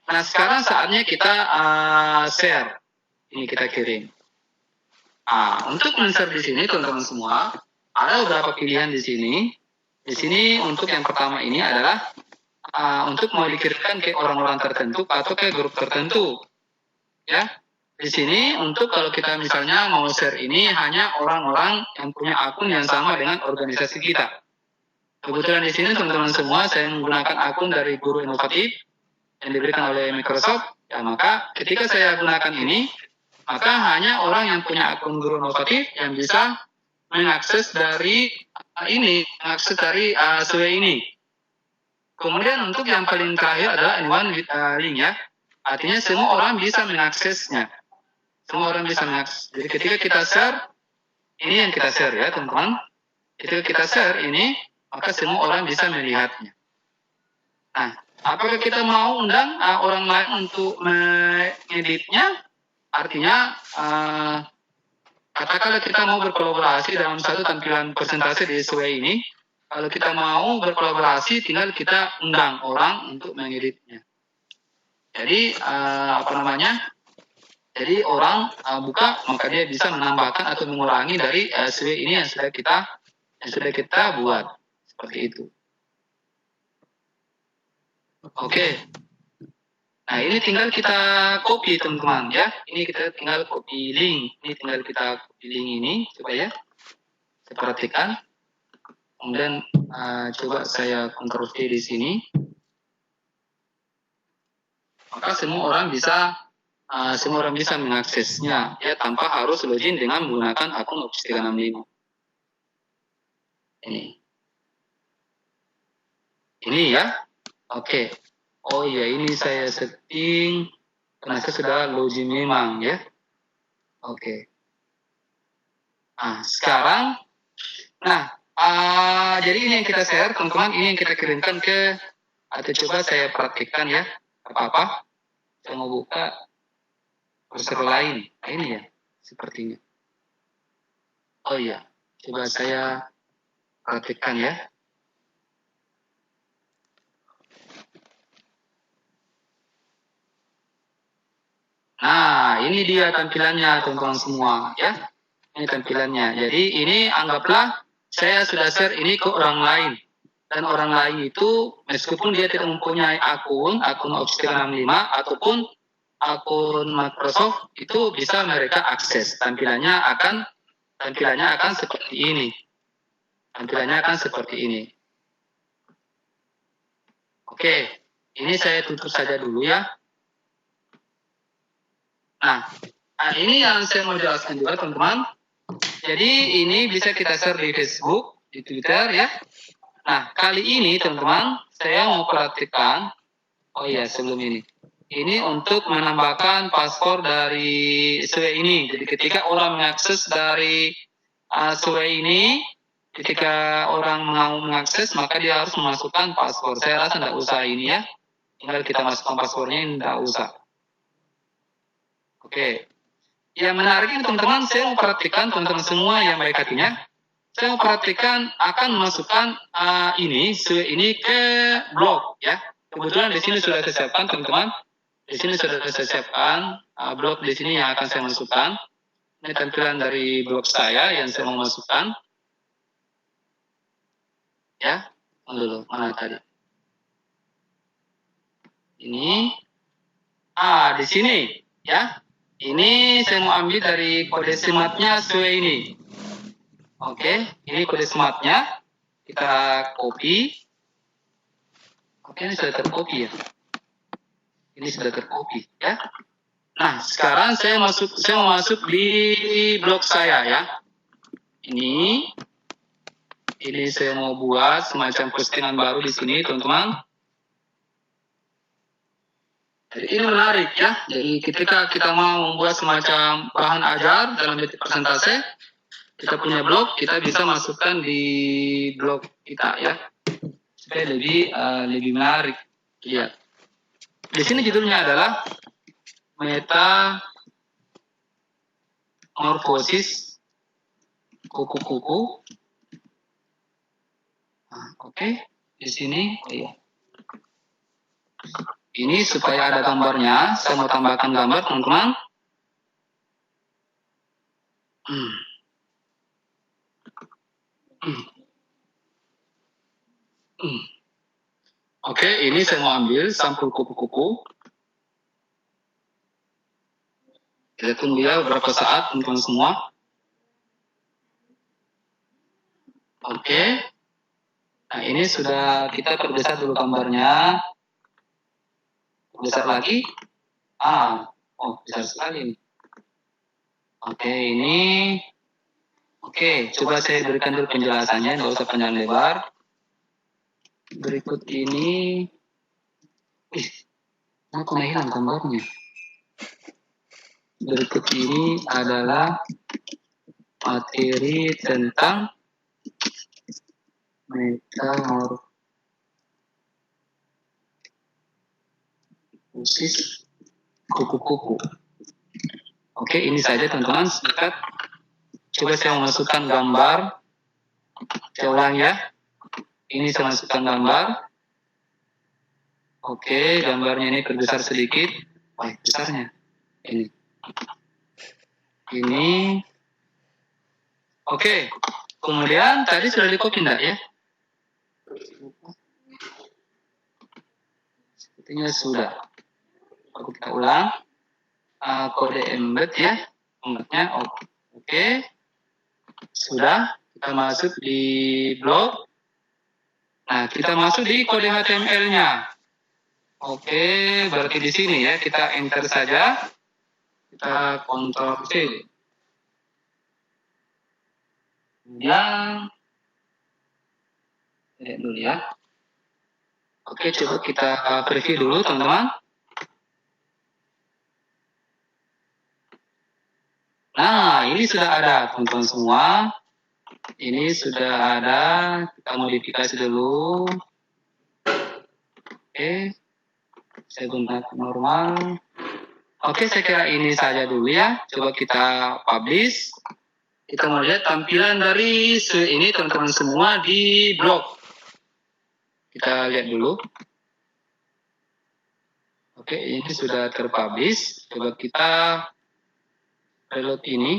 Nah sekarang saatnya kita share, ini kita kirim. Untuk men-share di sini teman-teman semua ada beberapa pilihan di sini. Di sini untuk yang pertama ini adalah untuk mau dikirimkan ke orang-orang tertentu atau ke grup tertentu, ya. Di sini untuk kalau kita misalnya mau share ini hanya orang-orang yang punya akun yang sama dengan organisasi kita. Kebetulan di sini teman-teman semua saya menggunakan akun dari Guru Inovatif yang diberikan oleh Microsoft. Ya, maka ketika saya gunakan ini, maka hanya orang yang punya akun Guru Inovatif yang bisa mengakses dari SW ini. Kemudian untuk yang paling terakhir adalah anyone with link ya. Artinya semua orang bisa mengaksesnya. Semua orang bisa mengakses. Jadi ketika kita share, ini yang kita share ya teman-teman. Ketika kita share ini, maka semua orang bisa melihatnya. Nah, apakah kita mau undang orang lain untuk mengeditnya? Artinya, katakanlah kita mau berkolaborasi dalam satu tampilan presentasi di SW ini. Kalau kita mau berkolaborasi, tinggal kita undang orang untuk mengeditnya. Jadi, Jadi orang buka, maka dia bisa menambahkan atau mengurangi dari SW ini yang sudah kita buat. Seperti itu. Oke. Nah, ini tinggal kita copy teman-teman ya. Ini kita tinggal copy link. Ini tinggal kita copy link ini supaya saya perhatikan. Kemudian coba saya Ctrl V di sini. Maka semua orang bisa mengaksesnya ya tanpa harus login dengan menggunakan akun Office 365. Ini ya. Oke. Oh iya, ini saya setting karena saya sudah login memang ya. Oke. Sekarang jadi ini yang kita share teman-teman, ini yang kita kirimkan ke, atau coba saya praktikkan ya. Apa-apa. Saya mau buka browser lain. Ini ya, sepertinya. Oh iya, coba saya praktikkan ya. Nah, ini dia tampilannya teman-teman semua ya. Ini tampilannya. Jadi ini anggaplah saya sudah share ini ke orang lain. Dan orang lain itu meskipun dia tidak mempunyai akun Office 365 ataupun akun Microsoft, itu bisa mereka akses. Tampilannya akan seperti ini. Tampilannya akan seperti ini. Oke, ini saya tutup saja dulu ya. Nah, ini yang saya mau jelaskan juga teman-teman. Jadi ini bisa kita share di Facebook, di Twitter ya. Nah, kali ini teman-teman, saya mau perhatikan. Oh iya, sebelum ini. Ini untuk menambahkan paspor dari SW ini. Jadi ketika orang mengakses dari SW ini, ketika orang mau mengakses, maka dia harus memasukkan paspor. Saya rasa tidak usah ini ya. Tinggal kita masukkan paspornya, ini tidak usah. Oke. Yang menariknya teman-teman, saya mau perhatikan teman-teman semua yang baik hatinya. Saya mau perhatikan akan memasukkan ini ke blog ya. Kebetulan di sini sudah saya siapkan teman-teman. Di sini sudah saya siapkan blog di sini yang akan saya masukkan. Ini tampilan dari blog saya yang saya mau masukkan. Ya, dulu mana tadi? Ini, di sini ya. Ini saya mau ambil dari kode SMART-nya SW ini. Oke, ini kode SMART-nya. Kita copy. Oke, ini sudah tercopy ya. Ini sudah tercopy ya. Nah, sekarang saya mau masuk di blog saya ya. Ini saya mau buat semacam postingan baru di sini, teman-teman. Jadi ini menarik ya. Jadi ketika kita mau membuat semacam bahan ajar dalam bentuk presentasi, kita punya blog, kita bisa masukkan di blog kita ya, supaya lebih menarik. Lihat. Di sini judulnya adalah meta morfosis kupu-kupu. Oke, di sini. Ini supaya ada gambarnya, saya mau tambahkan gambar, teman-teman. Oke, ini saya mau ambil sampul kupu-kupu. Kita tunggu ya beberapa saat, teman-teman semua. Oke. Nah, ini sudah kita perbesar dulu gambarnya. Besar lagi. Besar sekali. Oke, ini. Oke, coba saya berikan dulu penjelasannya, nggak usah panjang lebar. Berikut ini. Aku hilang gambarnya. Berikut ini adalah materi tentang metamorfosis kupu-kupu. Oke, ini saja teman-teman, singkat. Coba saya masukkan gambar. Saya ulang ya. Ini saya masukkan gambar. Oke, gambarnya ini perbesar sedikit. Besarnya. Ini. Oke. Kemudian tadi sudah di copy enggak ya? Sepertinya sudah. Kita ulang. Kode embed ya. Embednya oke. Sudah. Kita masuk di blog. Nah, kita masuk di kode HTML-nya. Oke, berarti di sini ya. Kita enter saja. Kita Ctrl C. Kemudian lihat dulu ya. Oke, coba kita preview dulu teman-teman. Nah, ini sudah ada teman-teman semua. Ini sudah ada. Kita modifikasi dulu. Oke, saya gunakan normal. Oke, saya kira ini saja dulu ya. Coba kita publish. Kita mau lihat tampilan dari ini teman-teman semua di blog. Kita lihat dulu. Oke, ini sudah terpublish. Coba kita reload ini.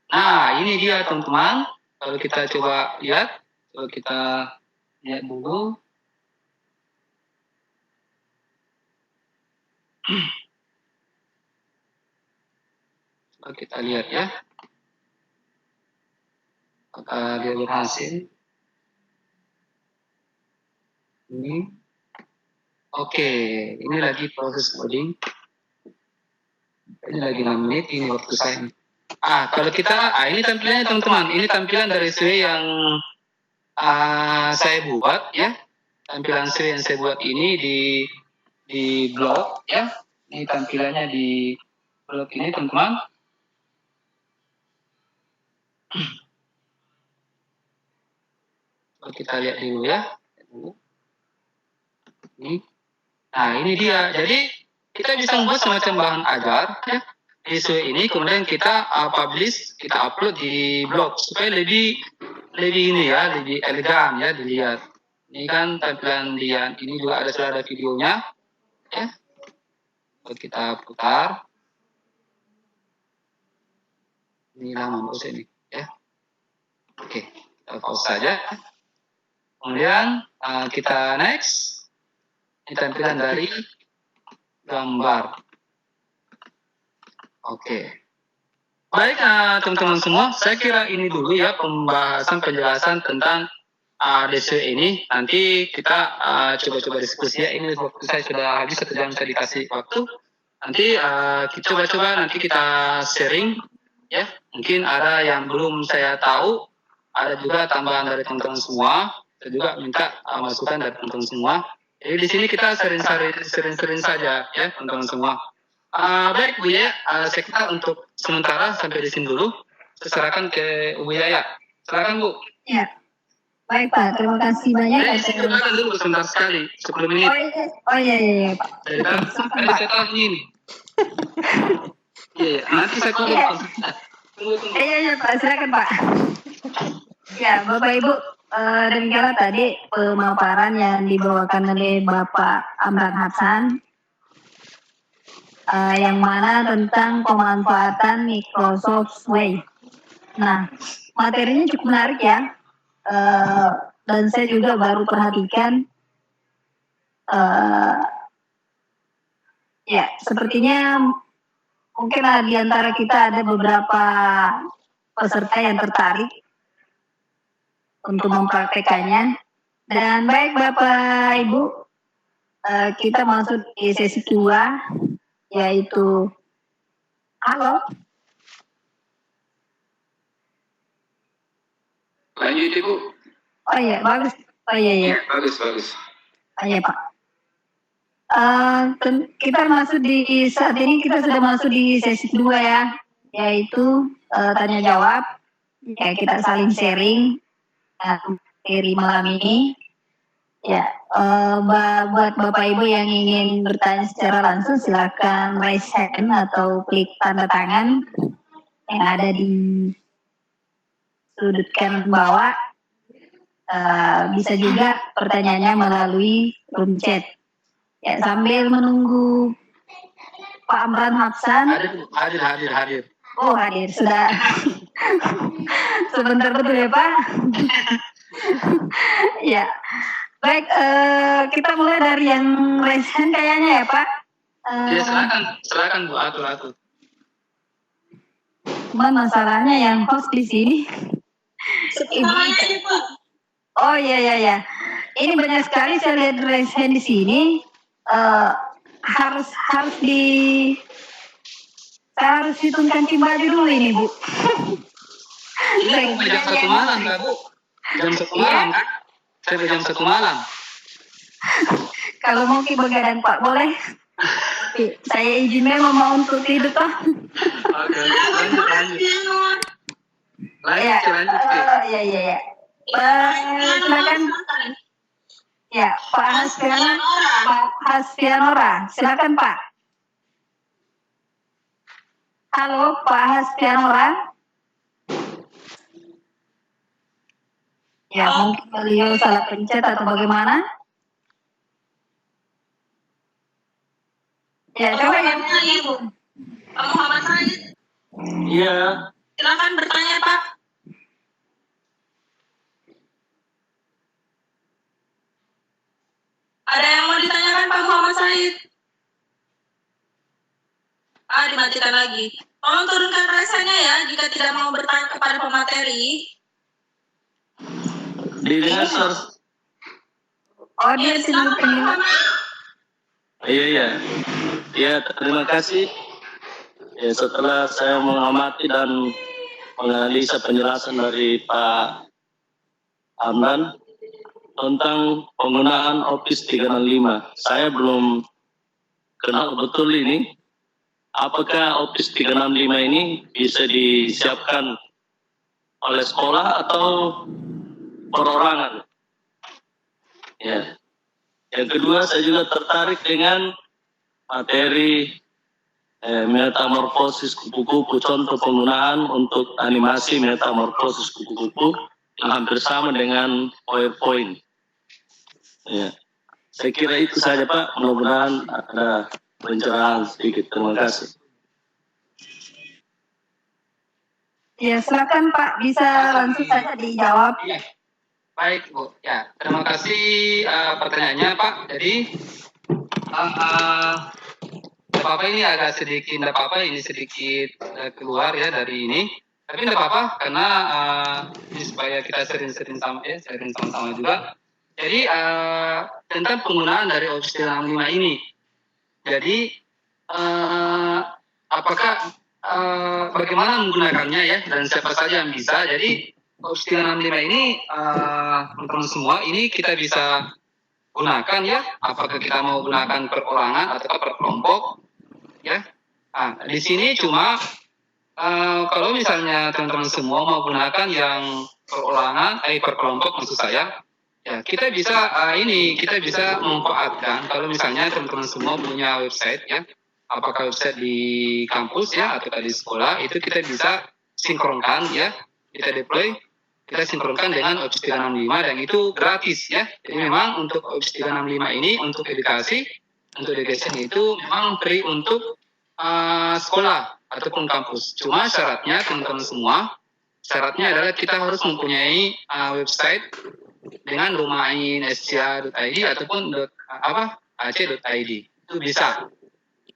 Nah, ini dia teman-teman. Kalau kita coba lihat. Coba kita lihat dulu. Coba kita lihat ya. Apakah dia berhasil? Ini. Oke, ini lagi proses coding. Ini lagi 6 menit, ini waktu saya. Kalau kita, ini tampilannya teman-teman. Ini tampilan dari SWE yang saya buat ya. Tampilan SWE yang saya buat ini di blog ya. Ini tampilannya di blog ini teman-teman. Kita lihat dulu ya. Ini. Nah, ini dia. Jadi kita bisa membuat semacam bahan ajar ya, di SWE ini, kemudian kita publish, kita upload di blog supaya lebih ini ya, lebih elegan ya dilihat. Ini kan tampilan dia. Ini juga sudah ada videonya ya. Kita putar. Ini lama pause ini ya. Oke, kita pause saja. Kemudian kita next. Ini tampilan dari gambar. Oke. Baik teman-teman semua, saya kira ini dulu ya pembahasan penjelasan tentang DSWE ini. Nanti kita coba-coba diskusi ya. Ini waktu saya sudah habis 1 jam saya dikasih waktu. Nanti kita coba-coba nanti kita sharing ya. Mungkin ada yang belum saya tahu, ada juga tambahan dari teman-teman semua. Saya juga minta masukan dari teman-teman semua. Jadi di sini kita sering saja ya teman-teman semua. Baik Bu ya, saya kira untuk sementara sampai di sini dulu. Saya serahkan ke Bu Yaya. Silakan Bu. Ya. Baik Pak, terima kasih banyak. Jadi saya katakan dulu sebentar sekali, 10 menit. Oh iya Pak. Jadi kan, saya tahu ini. Iya, nanti saya keluar. Iya Pak, silakan Pak. Ya Bapak Ibu, demikianlah tadi pemaparan yang dibawakan oleh Bapak Amran Hasan, yang mana tentang pemanfaatan Microsoft Wave. Nah, materinya cukup menarik ya. Dan saya juga baru perhatikan ya sepertinya mungkin di antara kita ada beberapa peserta yang tertarik untuk mempraktekannya. Dan baik Bapak Ibu, kita masuk di sesi 2, yaitu halo. Lanjut Ibu. Oh iya, bagus. Oh iya. Bagus. Oh iya Pak. Kita masuk di saat ini, kita sudah masuk di sesi 2 ya, yaitu tanya jawab. Ya, kita saling sharing materi malam ini. Ya, buat Bapak Ibu yang ingin bertanya secara langsung, silakan raise hand atau klik tanda tangan yang ada di sudut kanan bawah. Bisa juga pertanyaannya melalui room chat. Ya, sambil menunggu Pak Amran Hasan. Hadir. Oh, hadir sudah. Sebentar betul ya Pak. Ya, baik. Kita mulai dari yang raise hand kayaknya ya Pak. Ya silakan Bu, atur. Cuman masalahnya yang host di sini. Oh iya. Ini banyak sekali saya lihat raise hand di sini. Harus saya harus hitung kancing baju dulu ini Bu. Ini jam 1 malam kan Bu? Jam 1 malam kan? Saya jam 1 malam. Kalau mau begadang Pak boleh. Saya izin memang mau untuk tidur toh. Oke, lanjut. Lanjut. Iya. Silakan. Ya, Pak Hasbianora, silakan Pak. Halo, Pak Hasbianora. Ya, mungkin beliau salah pencet atau bagaimana? Ya, coba yang Ibu. Pak Muhammad Said. Iya. Silakan bertanya Pak. Ada yang mau ditanyakan Pak Muhammad Said? Dimatikan lagi. Tolong turunkan rasanya ya jika tidak mau bertanya kepada pemateri. Didengar, Sir. Oh, dia sedang penyimak. Iya. Ya, terima kasih. Ya, setelah saya mengamati dan menganalisa penjelasan dari Pak Amran tentang penggunaan Office 365, saya belum kenal betul ini. Apakah Office 365 ini bisa disiapkan oleh sekolah atau perorangan? Ya. Yang kedua, saya juga tertarik dengan materi metamorfosis kupu-kupu, contoh penggunaan untuk animasi metamorfosis kupu-kupu yang hampir sama dengan PowerPoint. Ya. Saya kira itu saja Pak, mudah-mudahan ada pencerahan sedikit. Terima kasih. Ya, silakan Pak, bisa langsung saja dijawab. Ya. Baik Bu, ya terima kasih pertanyaannya Pak. Jadi apa ini agak sedikit, tidak apa-apa ini sedikit keluar ya dari ini. Tapi tidak apa-apa karena ini supaya kita sering-sering sama-sama juga. Jadi tentang penggunaan dari Office 365 ini. Jadi apakah bagaimana menggunakannya ya dan siapa saja yang bisa. Jadi Office 365 ini teman-teman semua ini kita bisa gunakan ya. Apakah kita mau gunakan perorangan atau per kelompok ya. Nah, di sini cuma kalau misalnya teman-teman semua mau gunakan yang per kelompok maksud saya. Ya, kita bisa kita bisa memanfaatkan kalau misalnya teman-teman semua punya website ya, apakah website di kampus ya atau di sekolah, itu kita bisa sinkronkan ya, kita deploy, kita sinkronkan dengan Office 365 dan itu gratis ya. Jadi memang untuk Office 365 ini untuk edukasi, untuk education itu memang free untuk sekolah ataupun kampus. Cuma syaratnya teman-teman semua, syaratnya adalah kita harus mempunyai website dengan domain sca.id ataupun ac.id, itu bisa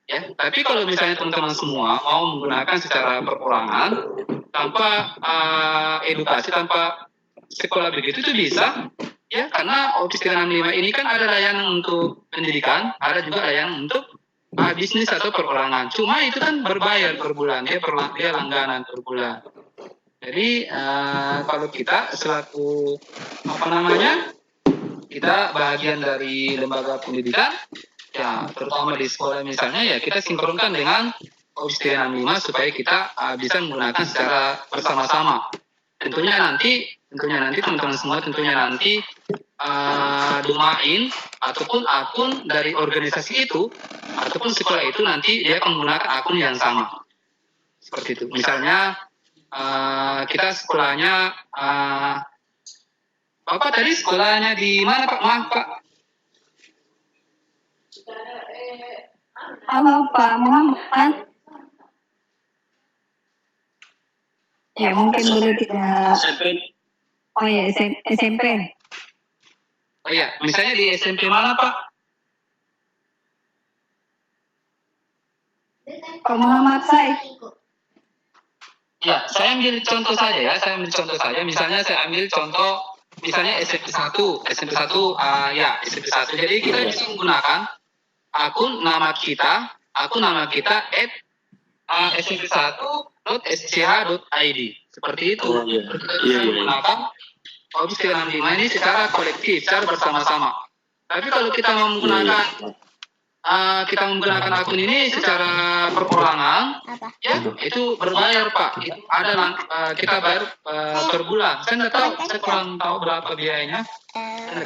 ya. Tapi kalau misalnya teman-teman semua mau menggunakan secara perorangan tanpa edukasi, tanpa sekolah begitu, itu bisa ya, karena Office 365 ini kan ada layanan untuk pendidikan, ada juga layanan untuk bisnis atau perorangan. Cuma itu kan berbayar per bulan, dia langganan per bulan. Jadi kalau kita selaku kita bagian dari lembaga pendidikan ya, terutama di sekolah misalnya ya, kita sinkronkan dengan Office 365 supaya kita bisa menggunakan secara bersama-sama. Tentunya nanti teman-teman semua domain ataupun akun dari organisasi itu ataupun sekolah itu nanti dia akan menggunakan akun yang sama. Seperti itu. Misalnya kita sekolahnya Bapak tadi sekolahnya di mana Pak? Maaf Pak. Halo Pak Muhammad. Ya mungkin dulu tidak. Oh ya, SMP. Oh iya, misalnya di SMP mana Pak? Pak Muhammad Said. Ya, saya ambil contoh saja ya. Misalnya saya ambil contoh, misalnya SMP 1. SMP 1. Jadi kita bisa menggunakan akun nama kita smp1.sch.id. Seperti itu. Kita menggunakan Office 365 ini secara kolektif, secara bersama-sama. Tapi kalau kita mau menggunakan akun ini secara perorangan, ya itu berbayar Pak. Itu ada kita bayar per bulan. Saya nggak tahu, saya kurang tahu berapa biayanya.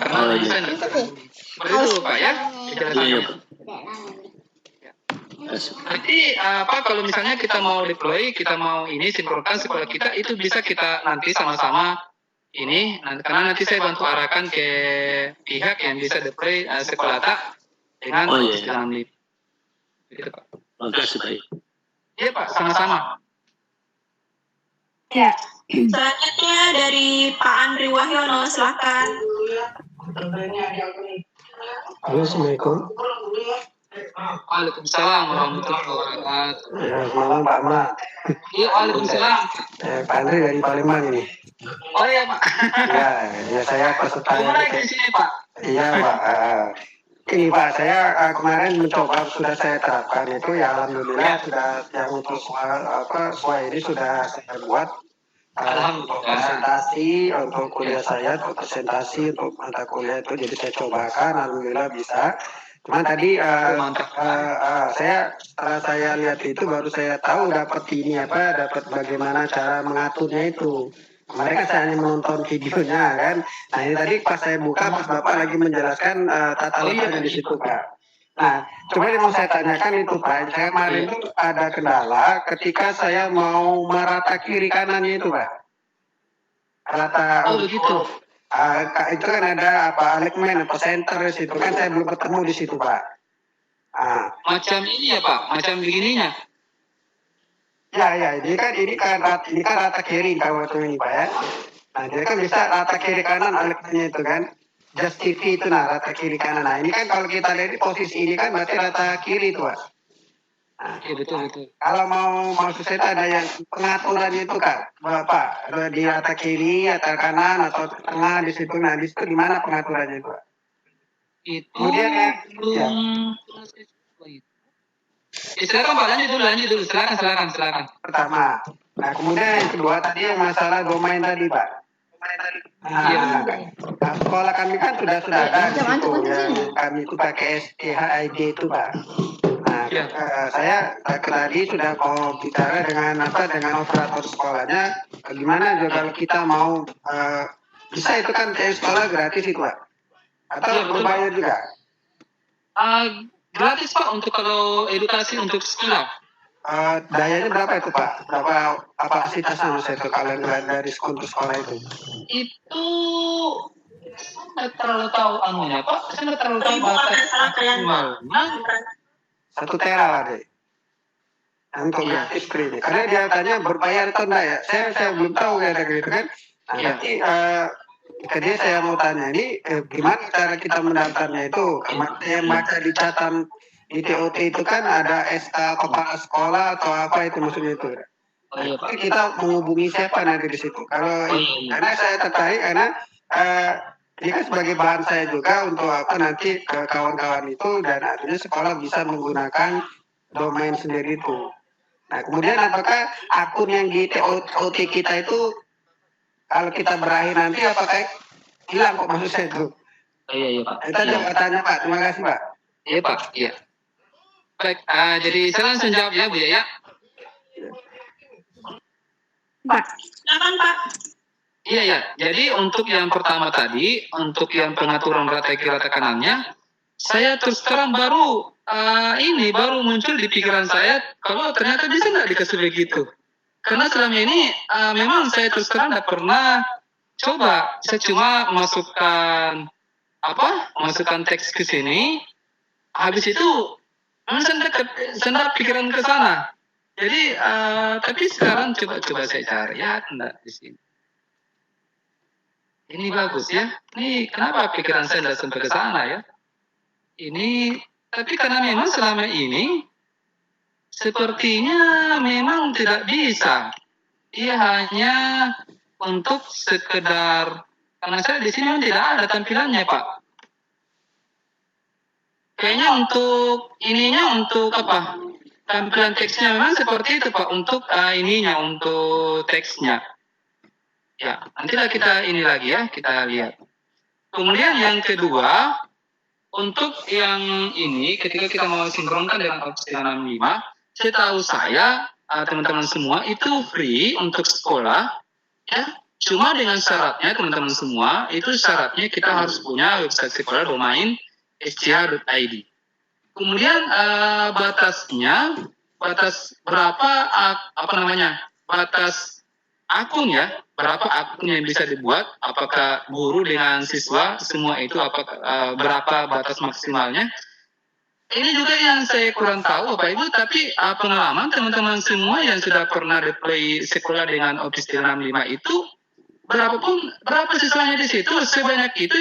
Karena saya nggak tahu. Seperti itu Pak ya. Jadi kalau misalnya kita mau deploy, kita mau sinkronkan sekolah kita, itu bisa kita nanti sama-sama karena nanti saya bantu arahkan ke pihak yang bisa deploy sekolah tak dengan dalam lift. Gitu, Pak. Makasih Pak. Iya Pak, sama-sama. Ya. Selanjutnya dari Pak Andri Wahyono, silakan. Halo, Assalamualaikum. Waalaikumsalam warahmatullahi wabarakatuh. Ya, selamat Pak Ahmad. Iya, waalaikumsalam. Pak Andri dari Palembang ini. Oh iya Pak. Ya saya peserta. Gimana di sini Pak? Iya Pak. Ini Pak, saya kemarin mencoba, sudah saya terapkan itu ya, alhamdulillah sudah yang untuk soal ini sudah saya buat. Untuk presentasi untuk kuliah saya, untuk presentasi untuk mata kuliah itu, jadi saya cobakan, alhamdulillah bisa. Cuma tadi setelah saya lihat itu baru saya tahu dapat bagaimana cara mengaturnya itu. Kemarin kan saya hanya menonton videonya kan. Nah ini tadi pas saya buka, pas Bapak lagi menjelaskan tata letaknya di situ Pak. Nah, coba yang mau saya tanyakan itu Pak, saya kemarin itu ada kendala ketika saya mau merata kiri kanannya itu Pak. Rata begitu. Itu kan ada alignment atau center di situ kan, saya belum ketemu di situ Pak. Macam ini ya Pak, macam begininya. Ya, ini kan rata kiri kalau ini Pak ya. Nah, dia kan bisa rata kiri kanan alignmentnya itu kan. Just TV itu rata kiri kanan. Nah, ini kan kalau kita lihat di posisi ini kan berarti rata kiri itu Pak. Nah, Iya betul. kalau maksud saya itu ada yang pengaturannya itu Kak, Bapak, di rata kiri atau kanan atau tengah di situ. Nah, di situ di mana pengaturannya itu Pak? Itu Kemudian silakan Pak, lanjut dulu. Silakan. Pertama. Nah, kemudian yang kedua tadi yang masalah domain tadi Pak. Nah, sekolah kami kan sudah ada di situ, yang kami itu pakai SCHID itu Pak. Nah, Ya. Saya tadi sudah mau bicara dengan operator sekolahnya, gimana juga kalau kita mau bisa itu kan sekolah gratis itu Pak? Atau Iya, betul. berbayar juga? Gratis Pak untuk kalau edukasi untuk sekolah. Dayanya berapa itu Pak? Berapa kapasitasnya maksudnya itu kalau dari untuk sekolah itu? Itu nggak terlalu tahu anunya Pak. Saya nggak terlalu tahu batas maksimalnya. 1 tera lah deh. Untuk gratis screen. Karena dia tanya berbayar atau enggak ya? Saya belum tahu ya gitu kan. Nah, nanti tadi saya mau tanya ini gimana cara kita mendaftarnya itu? Yang baca di catatan di TOT itu kan ada SK kepala sekolah atau apa itu maksudnya itu? Jadi kita menghubungi siapa nanti di situ? Kalau karena saya tertarik karena ini kan sebagai bahan saya juga untuk apa nanti ke kawan-kawan itu dan artinya sekolah bisa menggunakan domain sendiri itu. Nah kemudian apakah akun yang di TOT kita itu kalau kita berakhir nanti apakah hilang kok maksud saya itu? Iya Pak. Itu aja tanya Pak. Terima kasih Pak. Iya Pak. Iya. Baik. Jadi saya langsung jawab ya Bu ya. Pak. Silakan Pak. Iya ya. Jadi untuk yang pertama tadi, untuk yang pengaturan rata kiri rata kanannya, saya terus terang baru muncul di pikiran saya kalau ternyata bisa nggak dikasih begitu. Karena selama ini memang saya terus terang nggak pernah coba. Saya cuma masukkan teks ke sini. Habis itu sendak pikiran ke sana. Jadi tapi sekarang coba saya cari ya enggak di sini. Ini bagus ya. Ini kenapa pikiran saya tidak sampai ke sana ya? Ini tapi karena memang selama ini sepertinya memang tidak bisa. Ia hanya untuk sekedar karena saya di sini memang tidak ada tampilannya Pak. Kayaknya untuk apa? Tampilan teksnya memang seperti itu Pak. Untuk untuk teksnya. Ya, nantilah kita ini lagi ya, kita lihat. Kemudian yang kedua, untuk yang ini, ketika kita mau sinkronkan dengan Office 365, setahu saya, teman-teman semua, itu free untuk sekolah, ya. Cuma dengan syaratnya, teman-teman semua, itu syaratnya kita harus punya website sekolah domain scha.id. Kemudian batas berapa, batas akun ya, berapa akun yang bisa dibuat, apakah guru dengan siswa, semua itu berapa batas maksimalnya. Ini juga yang saya kurang tahu Bapak Ibu, tapi pengalaman teman-teman semua yang sudah pernah deploy sekolah dengan Office 365 itu, berapa siswanya di situ, sebanyak itu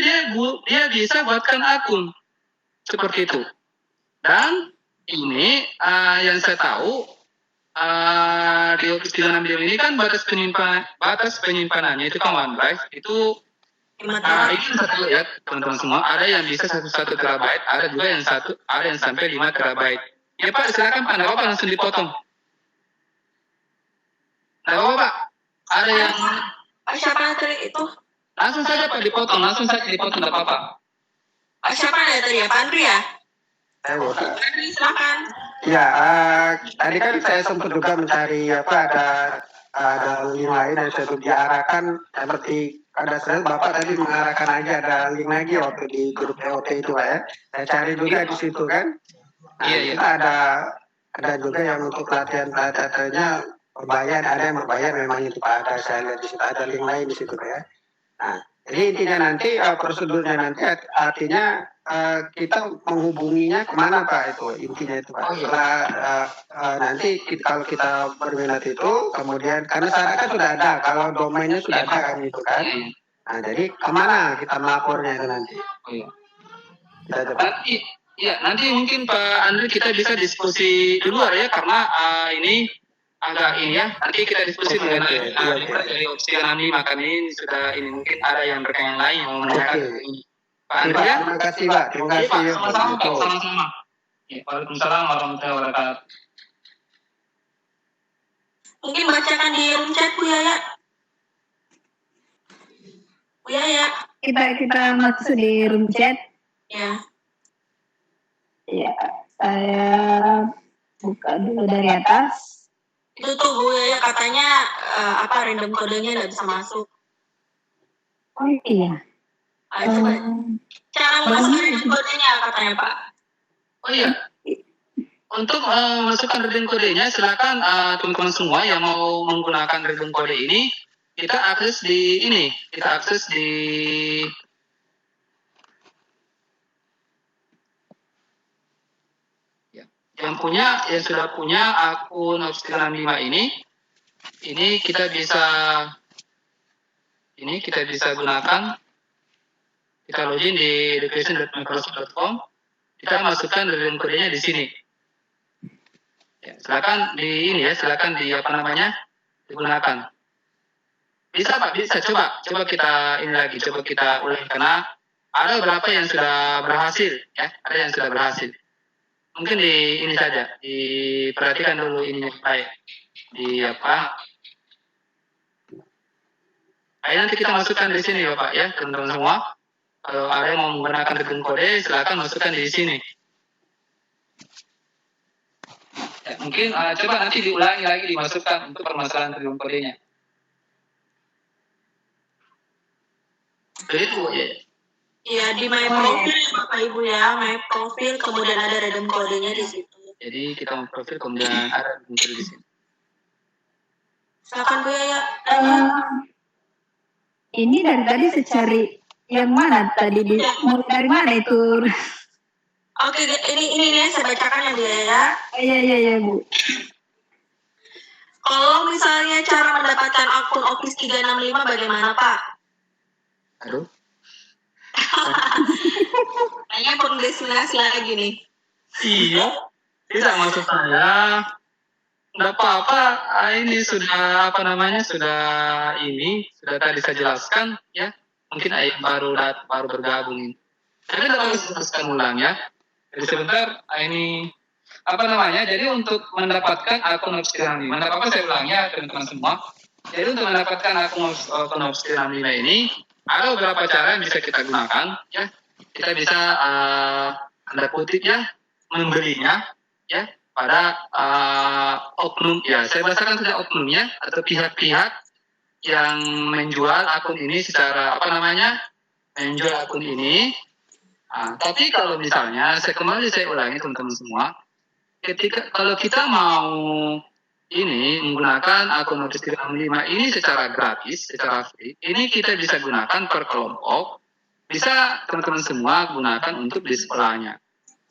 dia bisa buatkan akun. Seperti itu. Dan ini yang saya tahu, di Office 365 ini kan batas penyimpanannya itu kan OneDrive itu ini satu ya teman-teman semua, ada yang bisa 1 terabyte, ada juga yang sampai 5 terabyte. Ya Pak, silakan Pak, nggak apa-apa langsung dipotong. Nggak apa-apa Pak, ada yang Siapa yang tadi itu? langsung saja Pak dipotong, nggak apa-apa. Siapa ya tadi ya? Pak Andri ya? Andri silakan. Ya, tadi kan saya sempat juga mencari ada link lain yang saya diarahkan seperti ada Bapak tadi mengarahkan aja ada link lagi waktu di grup TOT itu Pak ya. Saya cari juga di situ kan. Nah, Iya. Ada juga yang untuk pelatihan-pelatihannya berbayar, ada yang berbayar memang itu Pak, ada saya lihat di situ ada link lain di situ Pak ya. Nah, jadi intinya nanti prosedurnya nanti artinya kita menghubunginya kemana Pak itu intinya itu Pak. Setelah nanti kalau kita berminat itu kemudian karena sekarang kan sudah ada kalau domainnya sudah ada kan itu kan. Nah jadi kemana kita melapornya itu nanti? Nanti mungkin Pak Andri kita bisa diskusi di luar ya karena ini agak ini ya. Nanti kita diskusi dengan dari Office 365 kan ini sudah ini mungkin ada yang rekan yang lain yang mau menanyakan ini. Pak Andri ya. Terima kasih Pak. Terima kasih. Sama-sama Pak. Sama-sama. Waalaikumsalam warahmatullahi wabarakatuh. Mungkin bacakan di room chat Bu Yaya. Bu Yaya. Kita masuk di room chat. Ya. Ya, saya Buka dulu dari atas. Itu tuh Bu Yaya katanya random kodenya nggak bisa masuk. Oh iya. Coba cara masuk random kodenya katanya Pak. Oh iya. Untuk masukkan redeem kodenya, silakan teman-teman semua yang mau menggunakan redeem kode ini, kita akses di yang sudah punya akun Opstil 65 ini kita bisa gunakan. Kita login di education.microsoft.com, kita masukkan redeem kodenya di sini. Ya, silakan digunakan. Bisa Pak, bisa. Coba kita ulang karena ada beberapa yang sudah berhasil, ya. Ada yang sudah berhasil. Mungkin di ini saja, diperhatikan dulu ini baik. Nanti kita masukkan di sini ya Pak ya, teman-teman semua. Kalau ada yang mau menggunakan redeem kode, silakan masukkan di sini. Ya, mungkin coba nanti diulangi lagi dimasukkan untuk permasalahan redeem kodenya. Begitu ya. Iya, di my profil Bapak Ibu ya, my profil kemudian ada redeem kodenya di situ. Jadi kita mau profil kemudian ada redeem kode di sini. Silakan Bu Yaya. Ini dari tadi saya cari yang mana tadi mulai dari mana itu? Oke, ini saya bacakan ya Bu Yaya. Iya Bu. Kalau misalnya cara mendapatkan akun Office 365 bagaimana Pak? Aduh. Kayaknya pengdesinasi lagi nih. Iya. Tidak maksud saya. Nggak apa-apa. Ini sudah sudah tadi saya jelaskan ya. Mungkin baru bergabung. Tapi dapat jelaskan ulang ya. Jadi sebentar ini jadi untuk mendapatkan akun Opstil 65, apa saya ulangnya teman-teman semua. Jadi untuk mendapatkan akun Opstil 65 ini ada beberapa cara yang bisa kita gunakan ya. Kita bisa tanda kutip ya membelinya ya pada oknum ya. Saya bahasakan saja oknumnya atau pihak-pihak yang menjual akun ini secara menjual akun ini. Tapi kalau misalnya saya ulangi teman-teman semua, kalau kita mau menggunakan akun Opstil 65 ini secara gratis, secara free, ini kita bisa gunakan per kelompok, bisa teman-teman semua gunakan untuk di sekolahnya.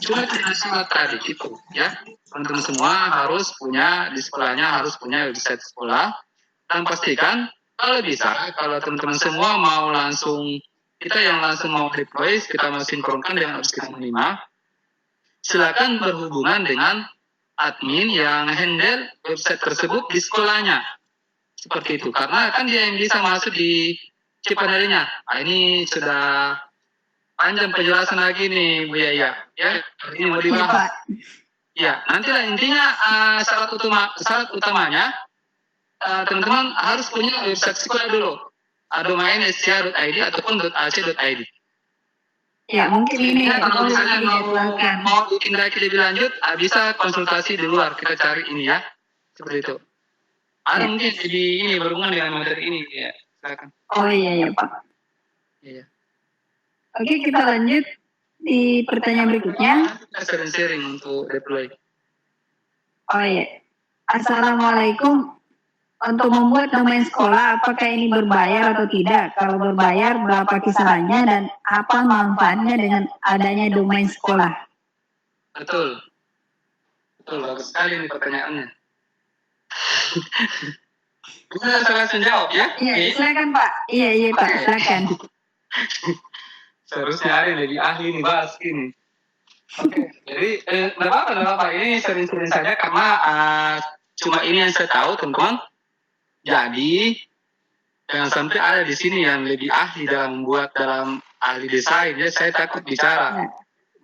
Cuma tidak syarat tadi itu, ya teman-teman semua harus punya di sekolahnya website sekolah dan pastikan kalau bisa, kalau teman-teman semua mau langsung mau deploy, kita mau sinkronkan dengan Opstil 65, silakan berhubungan dengan admin yang handle website tersebut di sekolahnya. Seperti itu. Karena kan dia yang bisa masuk di Cipanarinya. Ini sudah panjang penjelasan lagi nih Bu Yaya. Ya, ini mau dibahas. Ya, nantilah intinya syarat utamanya teman-teman harus punya website sekolah dulu. Domain sca.id ataupun .ac.id. Ya, mungkin ini kalau misalnya mau bikin lagi lebih lanjut, bisa konsultasi di luar. Kita cari ini ya, seperti itu. Ada mungkin ini berhubungan dengan materi ini ya. Silakan. Oh iya Pak. Iya. Oke, kita lanjut di pertanyaan berikutnya. Kita sharing untuk deploy. Oh iya. Assalamualaikum. Untuk membuat domain sekolah, apakah ini berbayar atau tidak? Kalau berbayar, berapa kisarannya dan apa manfaatnya dengan adanya domain sekolah? Betul, bagus sekali ini pertanyaannya. Bisa saya langsung jawab ya? Iya, silakan Pak. Iya Pak, silakan. Seharusnya hari lebih ahli nih bahas ini. Oke, jadi nggak apa-apa. Ini sering-sering saja karena cuma ini yang saya tahu teman-teman. Jadi jangan sampai ada di sini yang lebih ahli dalam ahli desain. Ya, saya takut bicara.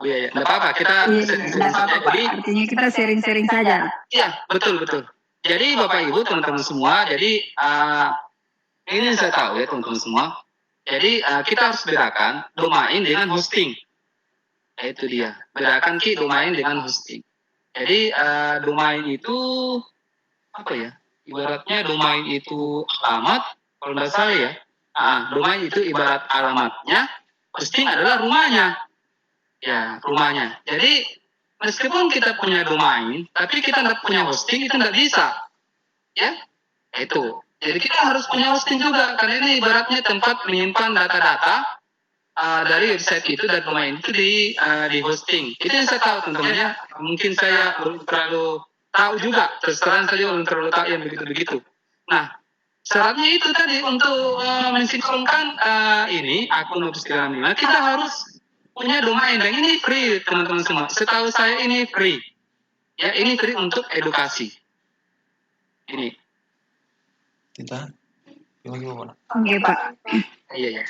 Ya, nggak apa-apa. Kita sharing-sharing saja. Jadi artinya kita sharing-sharing saja. Iya, betul. Jadi Bapak Ibu teman-teman semua. Jadi ini yang saya tahu ya teman-teman semua. Jadi kita harus bedakan domain dengan hosting. Itu dia. Bedakan domain dengan hosting. Jadi domain itu apa ya? Ibaratnya domain itu alamat, kalau nggak salah ya. Domain itu ibarat alamatnya, hosting adalah rumahnya. Ya, rumahnya. Jadi meskipun kita punya domain, tapi kita nggak punya hosting, itu nggak bisa. Ya, itu. Jadi kita harus punya hosting juga, karena ini ibaratnya tempat menyimpan data-data dari website itu dan domain itu di hosting. Itu yang saya tahu tentunya. Mungkin saya belum terlalu tahu juga, terus terang saja belum terlalu tahu yang begitu-begitu. Nah, syaratnya itu tadi untuk mensinkronkan ini akun Office 365, kita harus punya domain, dan ini free teman-teman semua. Setahu saya ini free. Ya, ini free untuk edukasi. Ini. Kita gimana? Oke, Pak. Iya, ya.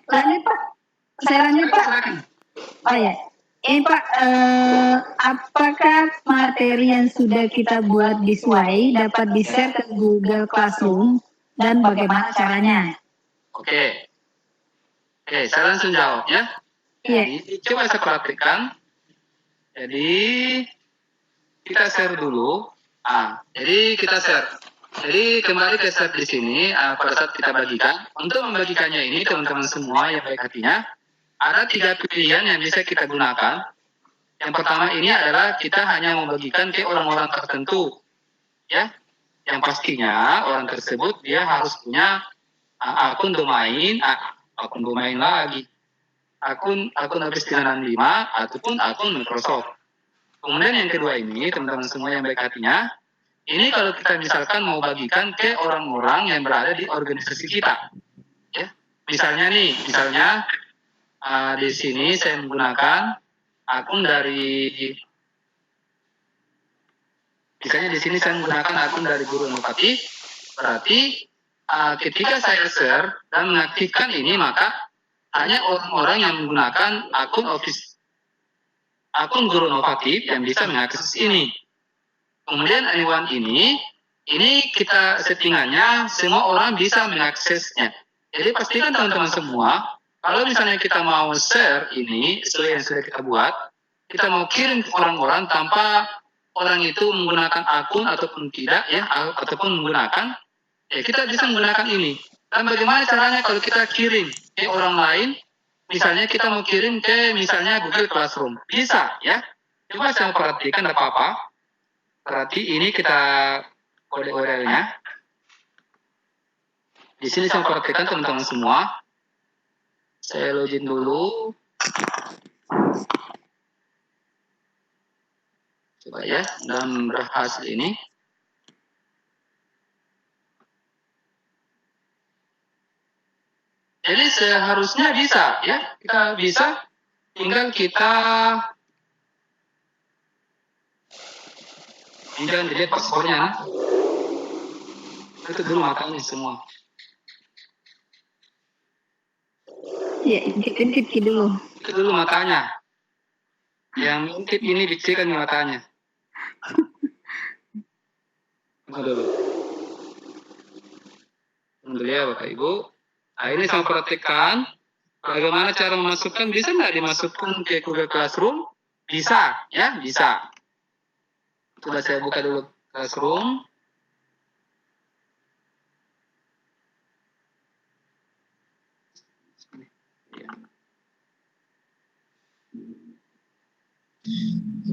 Lanjut, Pak. Saya lanjut, Pak. Oh ya. Ini Pak, apakah materi yang sudah kita buat di Sway dapat di-share ke Google Classroom dan bagaimana caranya? Oke, saya langsung jawab ya. Iya. Jadi, coba saya perhatikan. Jadi, kita share dulu. Jadi kita share. Jadi kembali ke share di sini pada saat kita bagikan. Untuk membagikannya ini teman-teman semua yang baik hatinya, ada 3 pilihan yang bisa kita gunakan. Yang pertama ini adalah kita hanya membagikan ke orang-orang tertentu, ya. Yang pastinya orang tersebut dia harus punya akun domain lagi, akun Office 365 ataupun akun Microsoft. Kemudian yang kedua ini teman-teman semua yang baik hatinya, ini kalau kita misalkan mau bagikan ke orang-orang yang berada di organisasi kita, ya. Misalnya di sini saya menggunakan akun dari, misalnya di sini saya menggunakan akun dari Guru Inovatif. Berarti ketika saya share dan mengaktifkan ini, maka hanya orang-orang yang menggunakan akun Guru Inovatif yang bisa mengakses ini. Kemudian anyone ini kita settingannya semua orang bisa mengaksesnya. Jadi pastikan teman-teman semua, kalau misalnya kita mau share ini sesuai yang sudah kita buat, kita mau kirim ke orang-orang tanpa orang itu menggunakan akun ataupun tidak, ya, ataupun menggunakan, ya kita bisa menggunakan ini. Dan bagaimana caranya kalau kita kirim ke orang lain? Misalnya kita mau kirim ke misalnya Google Classroom, bisa, ya. Coba saya perhatikan apa-apa. Berarti ini kita kode URL-nya. Di sini saya perhatikan teman-teman semua. Saya login dulu. Coba ya, dan berhasil ini. Jadi seharusnya bisa, ya. Kita bisa, tinggal dilihat paspornya. Itu dulu matanya semua. Ya, intip dulu. Itu dulu matanya. Yang intip ini dicekkan matanya. Dulu ya Bapak Ibu. Nah ini saya perhatikan bagaimana cara memasukkan. Bisa nggak dimasukkan ke Google Classroom? Bisa, ya, bisa. Coba saya buka dulu Classroom.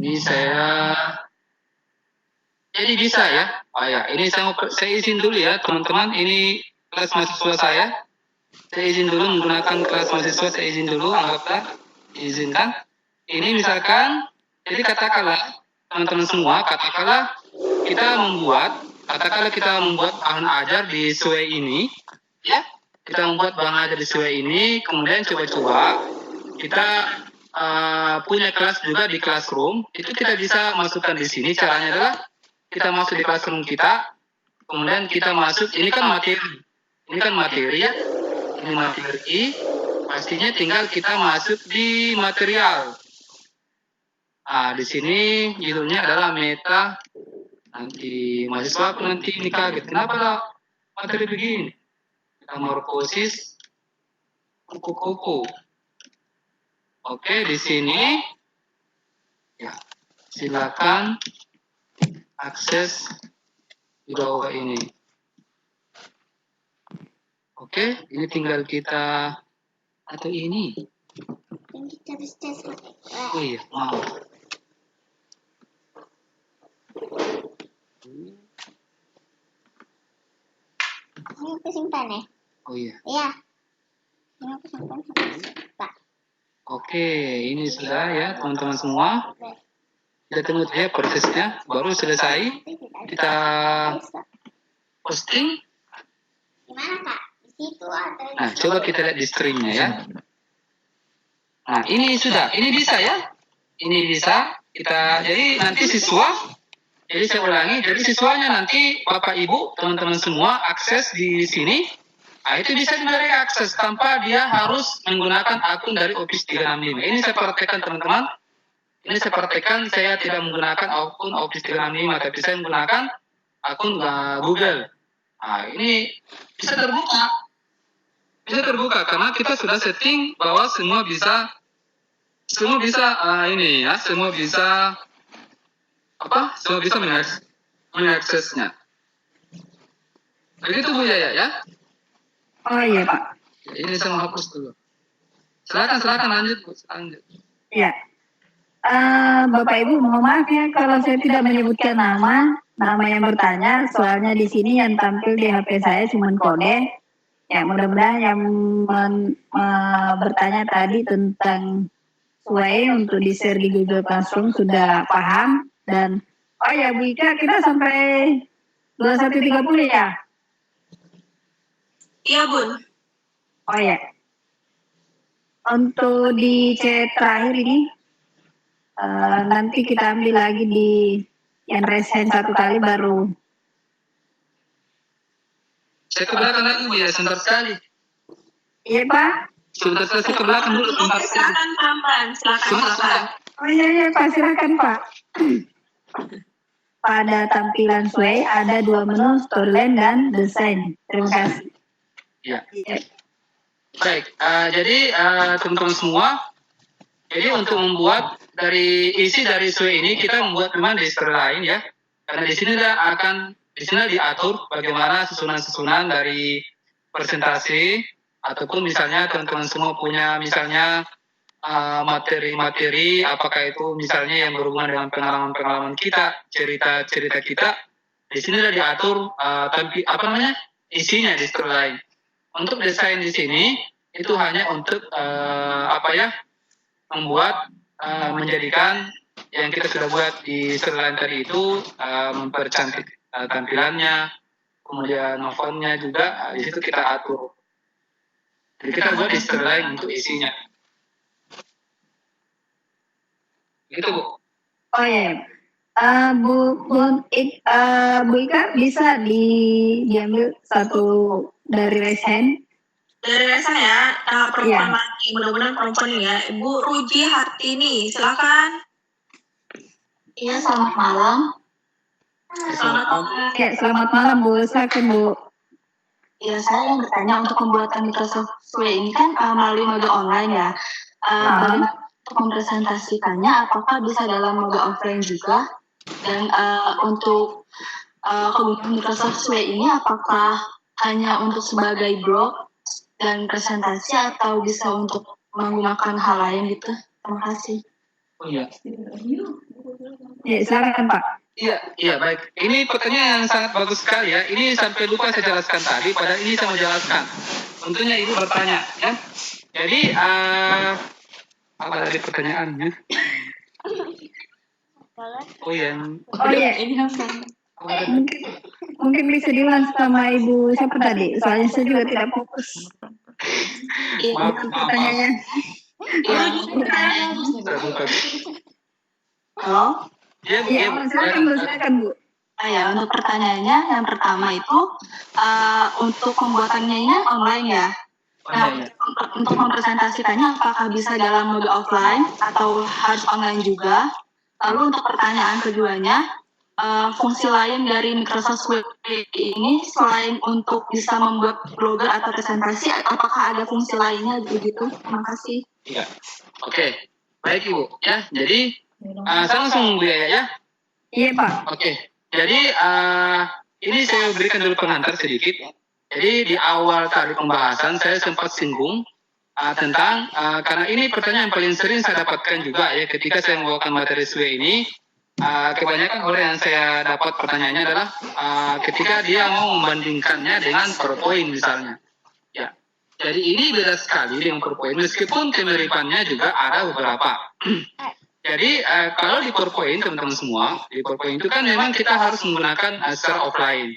Ini jadi bisa ya. Oh ya, ini saya izin dulu ya teman-teman. Ini kelas mahasiswa saya. Saya izin dulu menggunakan kelas mahasiswa. Saya izin dulu, anggaplah izinkan. Ini misalkan, jadi katakanlah teman-teman semua, katakanlah kita membuat bahan ajar di Sway ini, ya. Kita membuat bahan ajar di Sway ini, kemudian coba-coba kita punya kelas juga di Classroom. Itu kita bisa masukkan di sini. Caranya adalah kita masuk di Classroom kita, kemudian kita masuk. Ini kan materi ya. Ini materi. Pastinya tinggal kita masuk di material. Di sini judulnya adalah meta. Nanti mahasiswa nanti ini kaget. Kenapa lah materi begini? Metamorfosis kupu-kupu. Oke, di sini ya. silakan akses video ini. Oke, ini tinggal kita atau ini. Oh iya, maaf. Ini aku simpan ya? Oh iya. Iya. Ini aku simpan. Oke, ini sudah ya teman-teman semua. Kita tunggu ya prosesnya, baru selesai. Kita posting. Gimana Kak? Di situ atau di Nah, coba kita lihat di streamnya ya. Nah, ini sudah, ini bisa ya. Ini bisa. Kita jadi nanti siswa. Jadi saya ulangi, jadi siswanya nanti Bapak Ibu, teman-teman semua akses di sini. Nah, itu bisa direct akses tanpa dia harus menggunakan akun dari Office 365. Ini saya praktekkan teman-teman. Ini saya praktekkan, saya tidak menggunakan akun Office 365, tapi saya menggunakan akun Google. Nah, ini bisa terbuka. Bisa terbuka karena kita sudah setting bahwa semua bisa ini ya, semua bisa mengaksesnya. Begitu Bu Yaya ya? Oh iya Pak. Ini saya mau hapus dulu. Silakan lanjut Bu, lanjut. Ya. Bapak Ibu, mohon maaf ya kalau saya tidak menyebutkan nama yang bertanya, soalnya di sini yang tampil di HP saya cuma kode. Ya, mudah-mudahan yang bertanya tadi tentang Sway untuk di-share di Google Classroom sudah paham. Dan, oh ya Bu Ika, kita sampai 21.30 ya? Iya, Bun. Oh ya. Untuk di chat terakhir ini, nanti kita ambil lagi di yang raise hand satu kali baru. Saya ke belakang lagi Bu ya, sebentar sekali. Iya Pak? Sebentar saya ke belakang dulu, sebentar sekali. Silakan pelan-pelan, silakan. Oh iya Pak, silakan Pak. Pada tampilan Sway ada dua menu, storyline dan desain. Terima kasih. Ya. Baik, jadi teman-teman semua, jadi untuk membuat dari isi dari Sway ini kita membuat memang di storyline ya. Karena di sini diatur bagaimana susunan-susunan dari presentasi ataupun misalnya teman-teman semua punya misalnya materi-materi, apakah itu misalnya yang berhubungan dengan pengalaman-pengalaman kita, cerita-cerita kita, di sini sudah diatur isinya di storyline. Untuk desain di sini itu hanya untuk membuat menjadikan yang kita sudah buat di storyline tadi itu mempercantik tampilannya, kemudian fontnya juga di situ kita atur. Jadi kita buat di storyline untuk isinya. Gitu Bu. Oh iya. Bu Ika bisa diambil satu dari raise hand. Dari rasa ya, perempuan lagi, mudah-mudahan perempuan ini ya. Ibu Ruji Hartini, silakan. Iya, selamat malam. Selamat malam. Ya, selamat malam Bu, silakan Bu. Ya, saya yang bertanya untuk pembuatan Microsoft Sway ini kan melalui mode online ya. Bagaimana untuk mempresentasikannya, apakah bisa dalam mode offline juga? Dan untuk kegunaan Microsoft Sway ini apakah hanya untuk sebagai blog dan presentasi atau bisa untuk menggunakan hal lain gitu? Terima kasih. Oh iya. Ya, silakan Pak. Iya baik. Ini pertanyaan yang sangat bagus sekali ya. Ini sampai lupa saya jelaskan tadi, padahal ini saya mau jelaskan. Tentunya Ibu bertanya ya. Jadi apa tadi pertanyaannya? Oh iya. Ini mungkin bisa diulang sama Ibu siapa tadi? Soalnya saya juga tidak fokus. Maaf. Pertanyaannya. Halo? Iya, silakan Bu. Ya, untuk pertanyaannya yang pertama itu untuk pembuatannya ini online ya. Nah, untuk mempresentasikannya apakah bisa dalam mode offline atau harus online juga? Lalu untuk pertanyaan keduanya, fungsi lain dari Microsoft Word ini selain untuk bisa membuat blogger atau presentasi, apakah ada fungsi lainnya begitu? Terima kasih. Iya. Oke. Baik Ibu ya. Jadi Saya langsung Bu Yaya ya. Iya Pak. Oke. Jadi ini saya berikan dulu pengantar sedikit. Jadi di awal tadi pembahasan saya sempat singgung tentang karena ini pertanyaan yang paling sering saya dapatkan juga ya ketika saya membawakan materi SW ini. Kebanyakan orang yang saya dapat pertanyaannya adalah ketika dia mau membandingkannya dengan PowerPoint misalnya. Ya. Jadi ini beda sekali dengan PowerPoint meskipun kemiripannya juga ada beberapa. Jadi kalau di PowerPoint teman-teman semua, di PowerPoint itu kan memang kita harus menggunakan secara offline.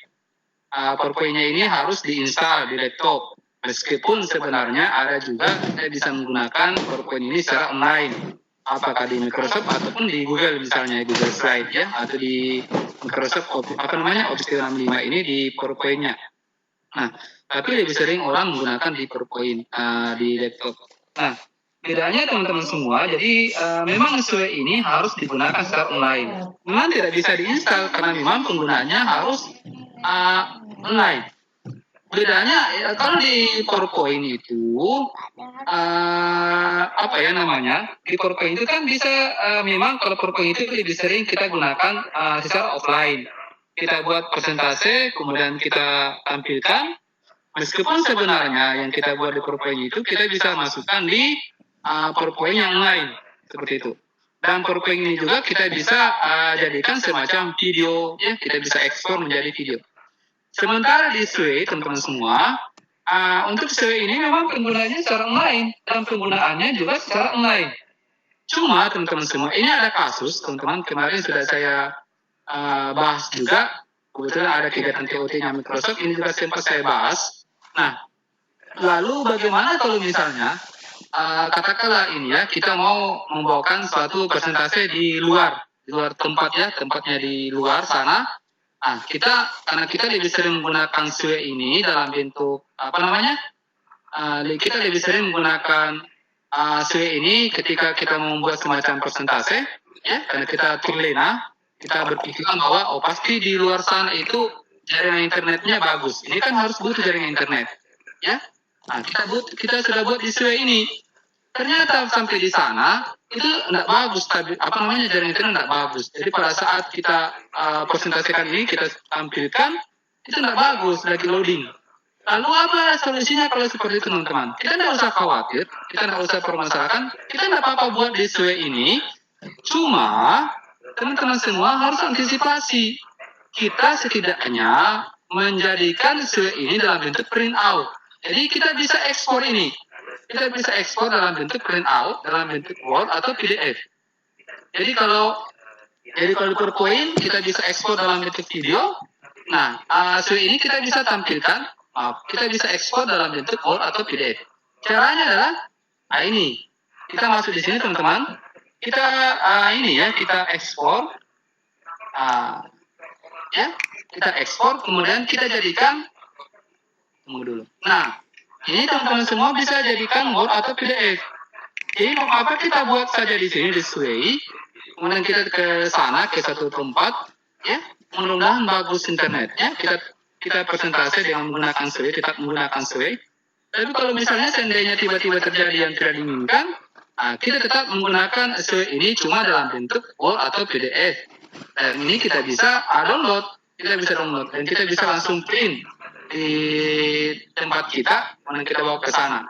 PowerPoint-nya ini harus diinstal di laptop. Meskipun sebenarnya ada juga kita bisa menggunakan PowerPoint ini secara online. Apakah di Microsoft ataupun di Google misalnya Google Slide ya atau di Microsoft Office 365 ini di PowerPoint-nya. Nah, tapi lebih sering orang menggunakan di PowerPoint di laptop. Nah, bedanya teman-teman semua, jadi memang SW ini harus digunakan secara online. Memang tidak bisa diinstal karena memang penggunaannya harus online. Bedanya kalau di PowerPoint itu di PowerPoint itu kan bisa memang kalau PowerPoint itu lebih sering kita gunakan secara offline. Kita buat presentase kemudian kita tampilkan. Meskipun sebenarnya yang kita buat di PowerPoint itu kita bisa masukkan di PowerPoint yang lain seperti itu. Dan PowerPoint ini juga kita bisa jadikan semacam video ya, kita bisa ekspor menjadi video. Sementara di SW, teman-teman semua, untuk SW ini memang penggunaannya secara online dan penggunaannya juga secara online. Cuma teman-teman semua, ini ada kasus, teman-teman kemarin sudah saya bahas juga. Kebetulan ada kegiatan TOT-nya Microsoft, ini juga sempat saya bahas. Nah, lalu bagaimana kalau misalnya katakanlah ini ya, kita mau membawakan suatu presentase di luar tempat ya, tempatnya di luar sana. Karena kita lebih sering menggunakan SW ini dalam bentuk kita lebih sering menggunakan SW ini ketika kita membuat semacam presentase ya, karena kita terlena, kita berpikiran bahwa pasti di luar sana itu jaringan internetnya bagus. Ini kan harus butuh jaringan internet ya. Kita sudah buat di SW ini. Ternyata sampai di sana itu tidak bagus, jaringan internet tidak bagus. Jadi pada saat kita presentasikan ini, kita tampilkan, itu tidak bagus, lagi loading. Lalu apa solusinya kalau seperti itu teman-teman? Kita tidak usah khawatir, kita tidak usah permasalahkan, kita tidak apa-apa buat di SW ini. Cuma teman-teman semua harus antisipasi. Kita setidaknya menjadikan SW ini dalam bentuk print out. Jadi kita bisa ekspor ini. Kita bisa ekspor dalam bentuk print out, dalam bentuk Word atau PDF. Jadi kalau di PowerPoint kita bisa ekspor dalam bentuk video. Nah, SW ini kita bisa tampilkan, kita bisa ekspor dalam bentuk Word atau PDF. Caranya adalah ini. Kita masuk di sini teman-teman. Kita kita ekspor. Kita ekspor kemudian kita jadikan. Tunggu dulu. Nah, ini teman-teman semua bisa jadikan Word atau PDF. Jadi apa kita buat saja di sini di SW, kemudian kita ke sana ke satu tempat, ya, mudah-mudahan bagus internetnya. Kita presentasi dengan menggunakan SW, tetap menggunakan SW. Tapi kalau misalnya seandainya tiba-tiba terjadi yang tidak diinginkan, kita tetap menggunakan SW ini cuma dalam bentuk Word atau PDF. Dan ini kita bisa download, dan kita bisa langsung print di tempat kita, kemudian kita bawa ke sana.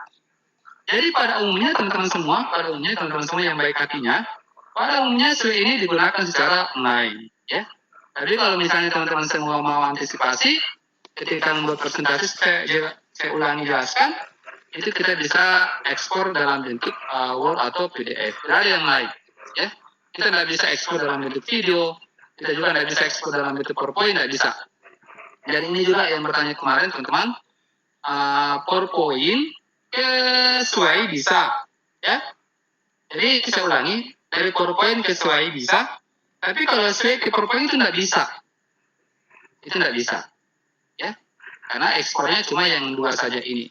Jadi pada umumnya teman-teman semua yang baik hatinya, pada umumnya SW ini digunakan secara online, ya. Jadi kalau misalnya teman-teman semua mau antisipasi, ketika membuat presentasi, saya ulangi jelaskan, itu kita bisa ekspor dalam bentuk Word atau PDF. Tidak ada yang lain, ya. Kita tidak bisa ekspor dalam bentuk video, kita juga tidak bisa ekspor dalam bentuk PowerPoint, tidak bisa. Dan ini juga yang bertanya kemarin teman-teman, PowerPoint ke SW bisa, ya. Jadi saya ulangi, dari PowerPoint ke SW bisa, tapi kalau SW ke PowerPoint itu tidak bisa. Itu tidak bisa, ya. Karena ekspornya cuma yang dua saja ini.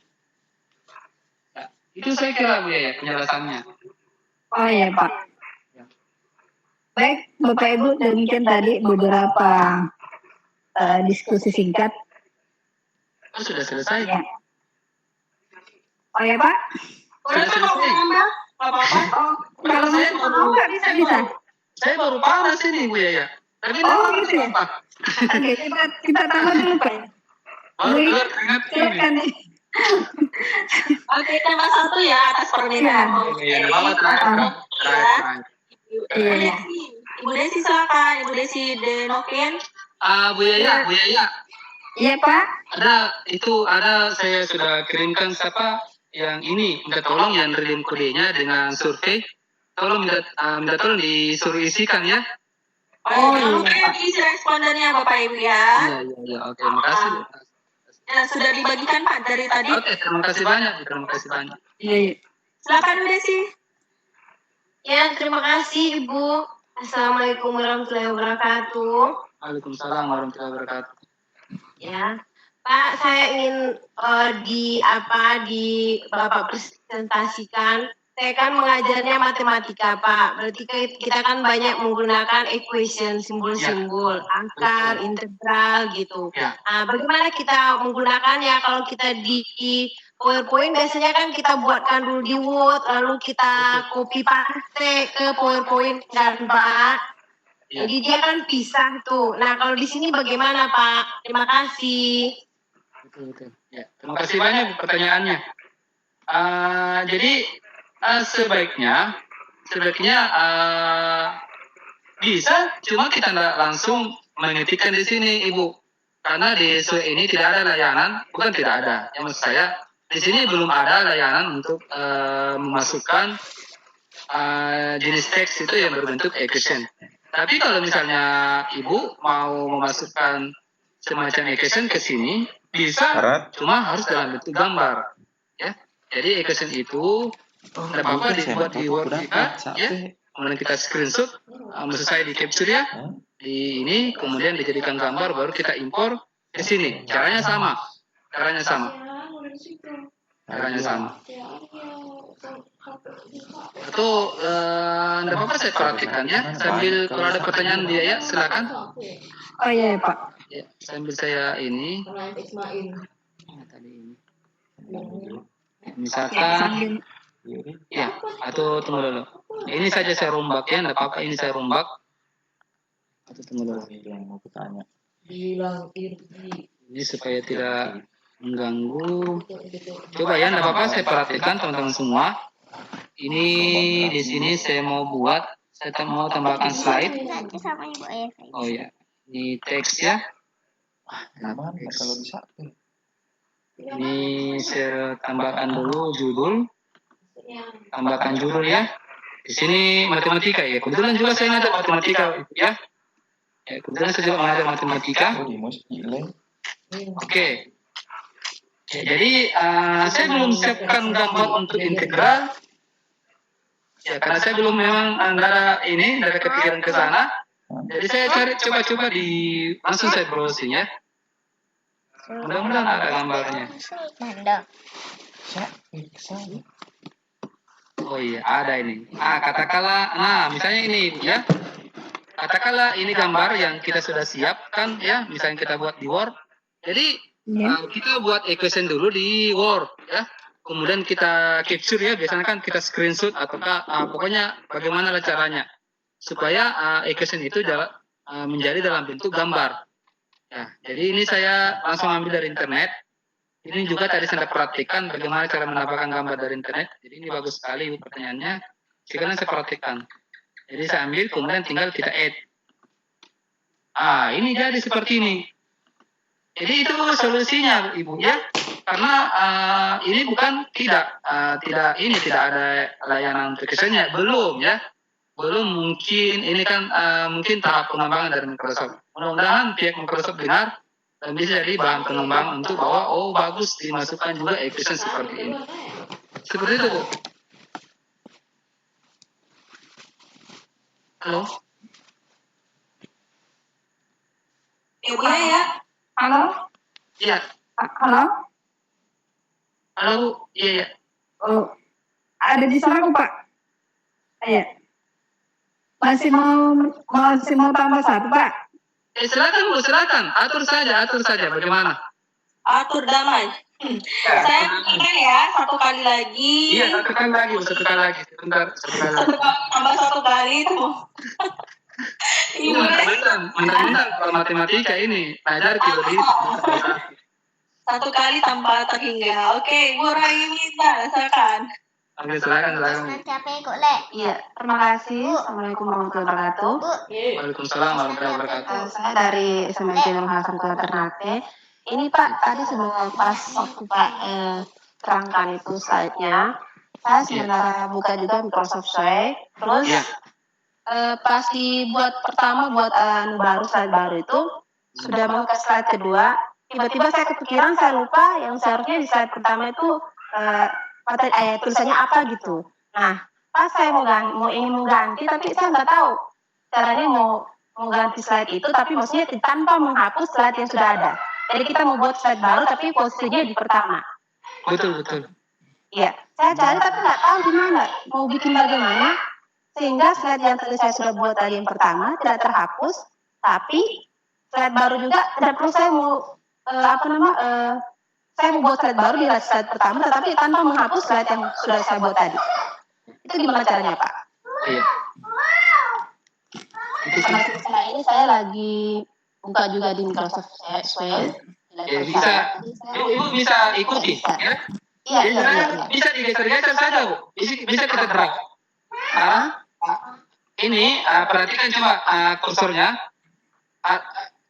Ya, itu saya kira Bu ya penjelasannya. Oh ya Pak. Baik Bapak Ibu, demikian tadi beberapa diskusi singkat. Oh, sudah selesai. Ya. Oh ya Pak? Sudah selesai. Oh, kalau mau nggak bisa. Saya baru panas ini Bu Yaya. Tapi gitu ya? apa? Oke, kita tahan dulu Pak. Baru keluar keringat ini. Silakan. Oke, tema 1 ya atas permintaan. Iya, apa terakhir. Iya. Ibu Desi silakan, Ibu Desi Denovin. Bu Yaya. Iya Pak. Ada saya sudah kirimkan siapa yang ini minta tolong yang redeem kodenya dengan survei. Tolong minta tolong disuruh isikan ya. Jangan lupa diisi respondennya Bapak Ibu ya. Iya. Oke, makasih. Ya, sudah dibagikan Pak dari tadi. Oke, terima kasih banyak. Iya. Silakan Bu Desi. Ya, terima kasih Ibu. Assalamualaikum warahmatullahi wabarakatuh. Waalaikumsalam warahmatullahi wabarakatuh. Ya, Pak, saya ingin di Bapak presentasikan. Saya kan mengajarnya matematika, Pak. Berarti kita kan banyak menggunakan equation, simbol-simbol, akar, integral gitu. Ya. Nah, bagaimana kita menggunakannya? Kalau kita di PowerPoint biasanya kan kita buatkan dulu di Word, lalu kita copy paste ke PowerPoint kan, Pak. Ya. Jadi dia kan pisah tuh. Nah, kalau di sini bagaimana, Pak? Terima kasih. Betul. Ya, terima kasih banyak pertanyaannya. Jadi sebaiknya bisa, cuma kita tidak langsung mengetikkan di sini, Ibu. Karena di SUE ini tidak ada layanan, bukan tidak ada. Yang maksud saya, di sini belum ada layanan untuk memasukkan jenis teks itu yang berbentuk equation. Tapi kalau misalnya Ibu mau memasukkan semacam equation ke sini, bisa, cuma harus dalam bentuk gambar. Ya. Jadi equation itu tidak apa-apa dibuat di Word kita, ya. Kemudian kita screenshot, maksud saya di capture ya, di ini, kemudian dijadikan gambar, baru kita impor ke sini. Caranya sama. Atau tidak apa-apa saya perhatikan ya, sambil kalau ada pertanyaan dia ya, silakan. Oh iya Pak. Ya, sambil saya ini. Misalkan. Ya, atau tunggu dulu. Ini saja saya rombak ya, tidak apa-apa ini saya rombak. Atau tunggu dulu. Ini supaya tidak mengganggu. Coba ya, tidak apa-apa saya perhatikan teman-teman semua. Ini di sini saya mau mau tambahkan slide. Oh ya, ini teks ya. Ini saya tambahkan dulu judul. Tambahkan judul ya. Di sini matematika ya. Kebetulan juga saya ngajar matematika ya. Kebetulan saya juga mengajar matematika. Oke. Ya, jadi saya belum siapkan gambar untuk integral. Ya, karena saya belum memang ada kepikiran ke sana. Jadi saya cari coba langsung saya browsing ya. Mudah-mudahan ada gambarnya. Oh iya, ada ini. Katakanlah, misalnya ini ya. Katakanlah ini gambar yang kita sudah siapkan ya, misalnya kita buat di Word. Jadi kita buat equation dulu di Word ya. Kemudian kita capture ya, biasanya kan kita screenshot ataukah pokoknya bagaimana caranya supaya equation itu menjadi dalam bentuk gambar. Ya, jadi ini saya langsung ambil dari internet. Ini juga tadi saya perhatikan bagaimana cara menambahkan gambar dari internet. Jadi ini bagus sekali pertanyaannya. Sekarang saya perhatikan. Jadi saya ambil, kemudian tinggal kita add. Ini jadi seperti ini. Jadi itu solusinya, Ibu ya. Karena ini bukan tidak ada layanan aplikasinya, belum ya. Belum mungkin, ini kan mungkin tahap pengembangan dari Microsoft. Mudah-mudahan pihak Microsoft benar dan bisa jadi bahan pengembangan untuk bahwa bagus dimasukkan juga equation seperti ini. Seperti itu, Bu. Halo? Ibu ya? Halo? Iya. Halo? Halo, Bu. Iya. Oh, ada di sana Pak. Iya. Masih mau tambah satu Pak? Silakan Bu, silakan. Atur saja. Bagaimana? Atur damai. Saya berikan ya satu kali lagi. Iya, satu kali lagi. Sebentar, satu kali lagi. Tambah satu kali itu. Ini boleh. Mentang-mentang kalau matematika ini belajar lebih. Satu kali tanpa terhingga. Oke, Bu Raimita, silakan. Oke, silakan. Iya, terima kasih. Assalamualaikum warahmatullahi wabarakatuh. Waalaikumsalam warahmatullahi wabarakatuh. Saya dari SMK Ilmu Hasan Kota Ternate. Ini Pak, tadi sebelum pas waktu Pak terangkan itu slide-nya, saya sebenarnya buka juga Microsoft Suite. Terus pas dibuat pertama buat slide baru itu sudah mau ke slide kedua, tiba-tiba saya kepikiran, saya lupa yang seharusnya di slide pertama itu tulisannya apa gitu. Nah, pas saya ingin mengganti, tapi saya nggak tahu caranya mau ganti slide itu, tapi maksudnya tanpa menghapus slide yang sudah ada. Jadi kita mau buat slide baru, tapi posisinya di pertama. Betul. Iya, saya cari tapi nggak tahu gimana, mau bikin bagaimana, sehingga slide yang tadi saya sudah buat tadi yang pertama tidak terhapus, tapi slide baru juga tidak perlu saya mau saya mau buat slide baru di slide pertama, tetapi tanpa menghapus slide yang sudah saya buat tadi. Itu gimana caranya, Pak? Iya. Sekarang ini saya lagi buka juga di Microsoft Suite. Ibu bisa ikuti, ya? Iya. Bisa digeser-geser saja, Bu. Bisa kita drag. Ini perhatikan coba kursornya.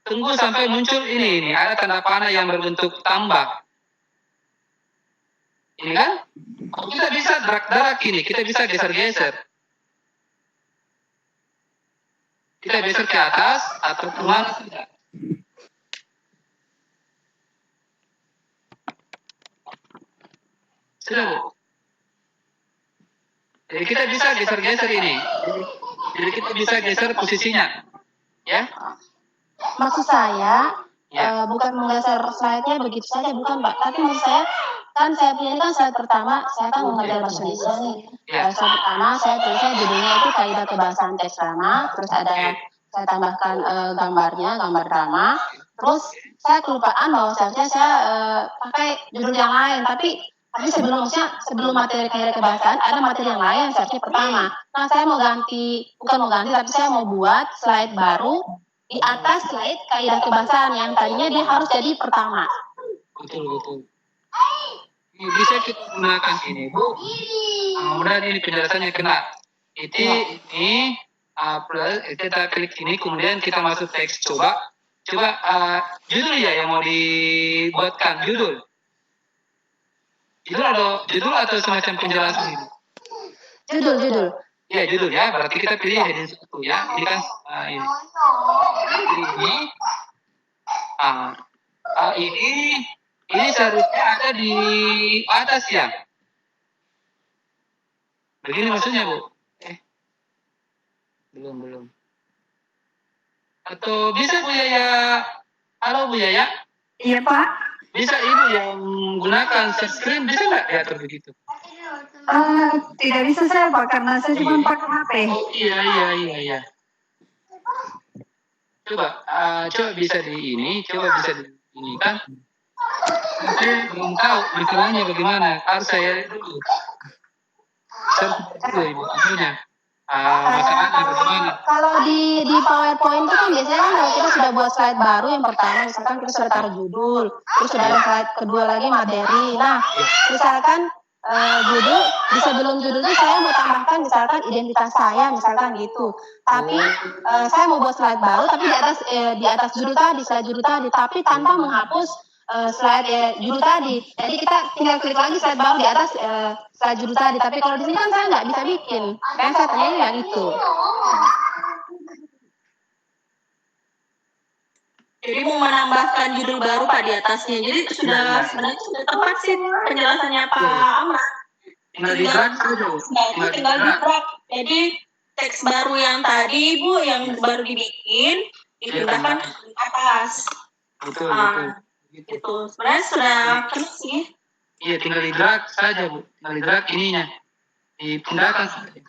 Tunggu sampai muncul ini ada tanda panah yang berbentuk tambah. Ini kan? Kita bisa drag ini, kita bisa geser-geser. Kita geser ke atas atau ke mana saja. Sudah, Bu. Jadi kita bisa geser-geser ini. Jadi kita bisa geser posisinya. Ya? Maksud saya, bukan menggeser slide-nya begitu saja, bukan Pak. Tapi maksud saya, kan saya punya ini kan slide pertama, saya kan mengajar bahasa Indonesia nih. Slide pertama, saya tulisnya judulnya itu Kaidah Kebahasaan Teks Drama, terus ada saya tambahkan gambar drama. Terus saya kelupaan bahwa seharusnya saya pakai judul yang lain, tapi sebelum materi kaidah kebahasaan ada materi yang lain yang seharusnya pertama. Nah, saya bukan mau ganti, tapi saya mau buat slide baru di atas slide kaidah kebahasaan yang tadinya dia harus jadi pertama. Betul. Bisa kita gunakan ini, Bu. Mudah-mudahan ini penjelasannya kena. Ini kita klik ini, kemudian kita masuk teks. Coba judul ya yang mau dibuatkan, judul atau semacam penjelasan ini? Judul. Iya, judul ya. Berarti kita pilih heading 1 ya. Ini kan ini seharusnya ada di atas ya. Begini maksudnya, Bu? Belum. Atau bisa Bu Yaya? Halo Bu Yaya? Iya Pak. Bisa Ibu yang gunakan share screen, bisa nggak diatur begitu? Tidak bisa saya Pak, karena saya cuma pakai HP. Oh iya. Coba bisa di ini kan? Saya belum tahu masalahnya bagaimana. Harus saya dulu. Ibu maksudnya. Masalahnya bagaimana? Kalau di PowerPoint itu kan biasanya kan kalau kita sudah buat slide baru yang pertama, misalkan kita sudah taruh judul, terus sudah ada slide kedua lagi materi. Nah, misalkan judul, di sebelum judul itu saya mau tambahkan misalkan identitas saya, misalkan gitu. Tapi saya mau buat slide baru, tapi di atas slide judul tadi, tapi tanpa menghapus slide judul tadi. Jadi kita tinggal klik lagi slide baru di atas slide judul tadi. Tapi kalau di sini kan saya nggak bisa bikin. Kan saya tanya yang itu. Jadi mau menambahkan judul baru Pak di atasnya. Jadi sebenarnya sudah tepat sih penjelasannya Pak Ahmad. Tinggal di drag. Tinggal di drag. Jadi teks baru yang tadi Bu yang baru dibikin dipindahkan ke atas. Betul. Itu sebenarnya sudah kena sih. Iya, tinggal di drag saja Bu. Tinggal di drag ininya. Dipindahkan saja.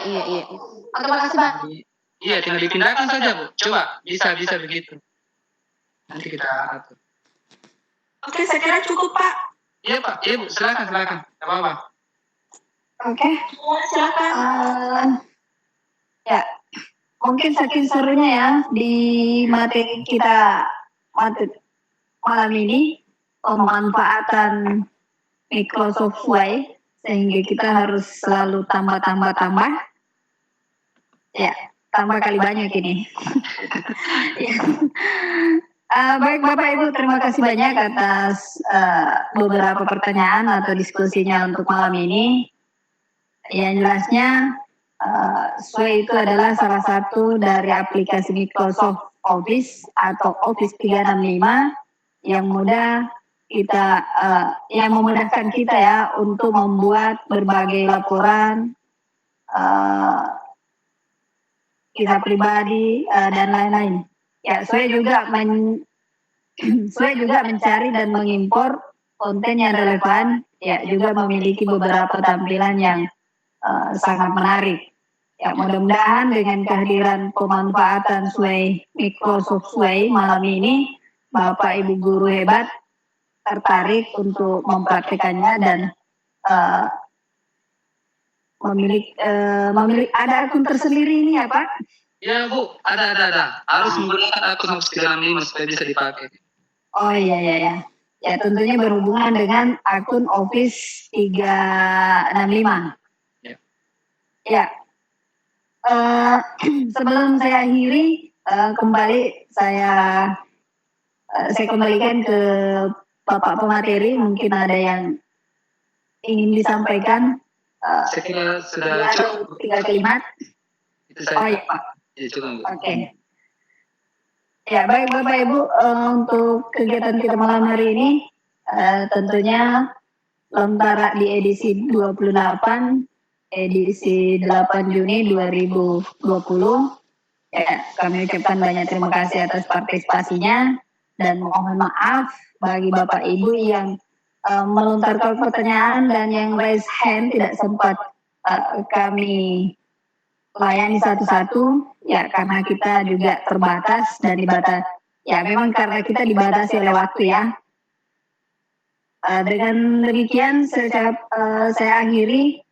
Iya. Oke, makasih Pak. Iya, tinggal dipindahkan saja Bu. Coba bisa begitu. Nanti kita atur. Oke, saya kira cukup, Pak. Iya Pak, iya Bu, silakan. Tidak apa-apa. Oke. Silakan. Ya, mungkin saking serunya ya di materi kita malam ini, pemanfaatan Microsoft Word, sehingga kita harus selalu tambah. Ya, tambah kali banyak ini. Baik Bapak Ibu, terima kasih banyak atas beberapa pertanyaan atau diskusinya untuk malam ini. Yang jelasnya, SWE itu adalah salah satu dari aplikasi Microsoft Office atau Office 365 yang yang memudahkan kita ya untuk membuat berbagai laporan, kisah pribadi dan lain-lain. Ya, SWE juga mencari dan mengimpor konten yang relevan, ya juga memiliki beberapa tampilan yang sangat menarik. Ya, mudah-mudahan dengan kehadiran pemanfaatan SWE, Microsoft SWE malam ini, Bapak Ibu guru hebat tertarik untuk mempraktikannya dan memiliki ada akun tersendiri ini ya Pak? Ya Bu, ada. Harus menggunakan akun Office 365 supaya bisa dipakai. Oh iya. Ya tentunya berhubungan dengan akun Office 365. Ya. Sebelum saya akhiri, kembali saya kembalikan ke Bapak pemateri, mungkin ada yang ingin disampaikan. Saya kira sudah cukup. 3 kalimat. Itu saya. Oh iya Pak. Ya, cukup. Oke. Ya baik Bapak Ibu, untuk kegiatan kita malam hari ini tentunya Lontara di edisi 28, edisi 8 Juni 2020. Ya, kami ucapkan banyak terima kasih atas partisipasinya dan mohon maaf bagi Bapak Ibu yang melontarkan pertanyaan dan yang raise hand tidak sempat kami layani satu-satu, ya karena kita juga terbatas dan memang karena kita dibatasi oleh waktu ya. Dengan demikian saya akhiri.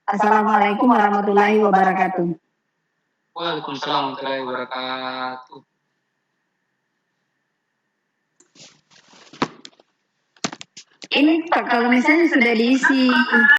Assalamualaikum warahmatullahi wabarakatuh. Waalaikumsalam warahmatullahi wabarakatuh. Ini Pak, kalau misalnya sudah diisi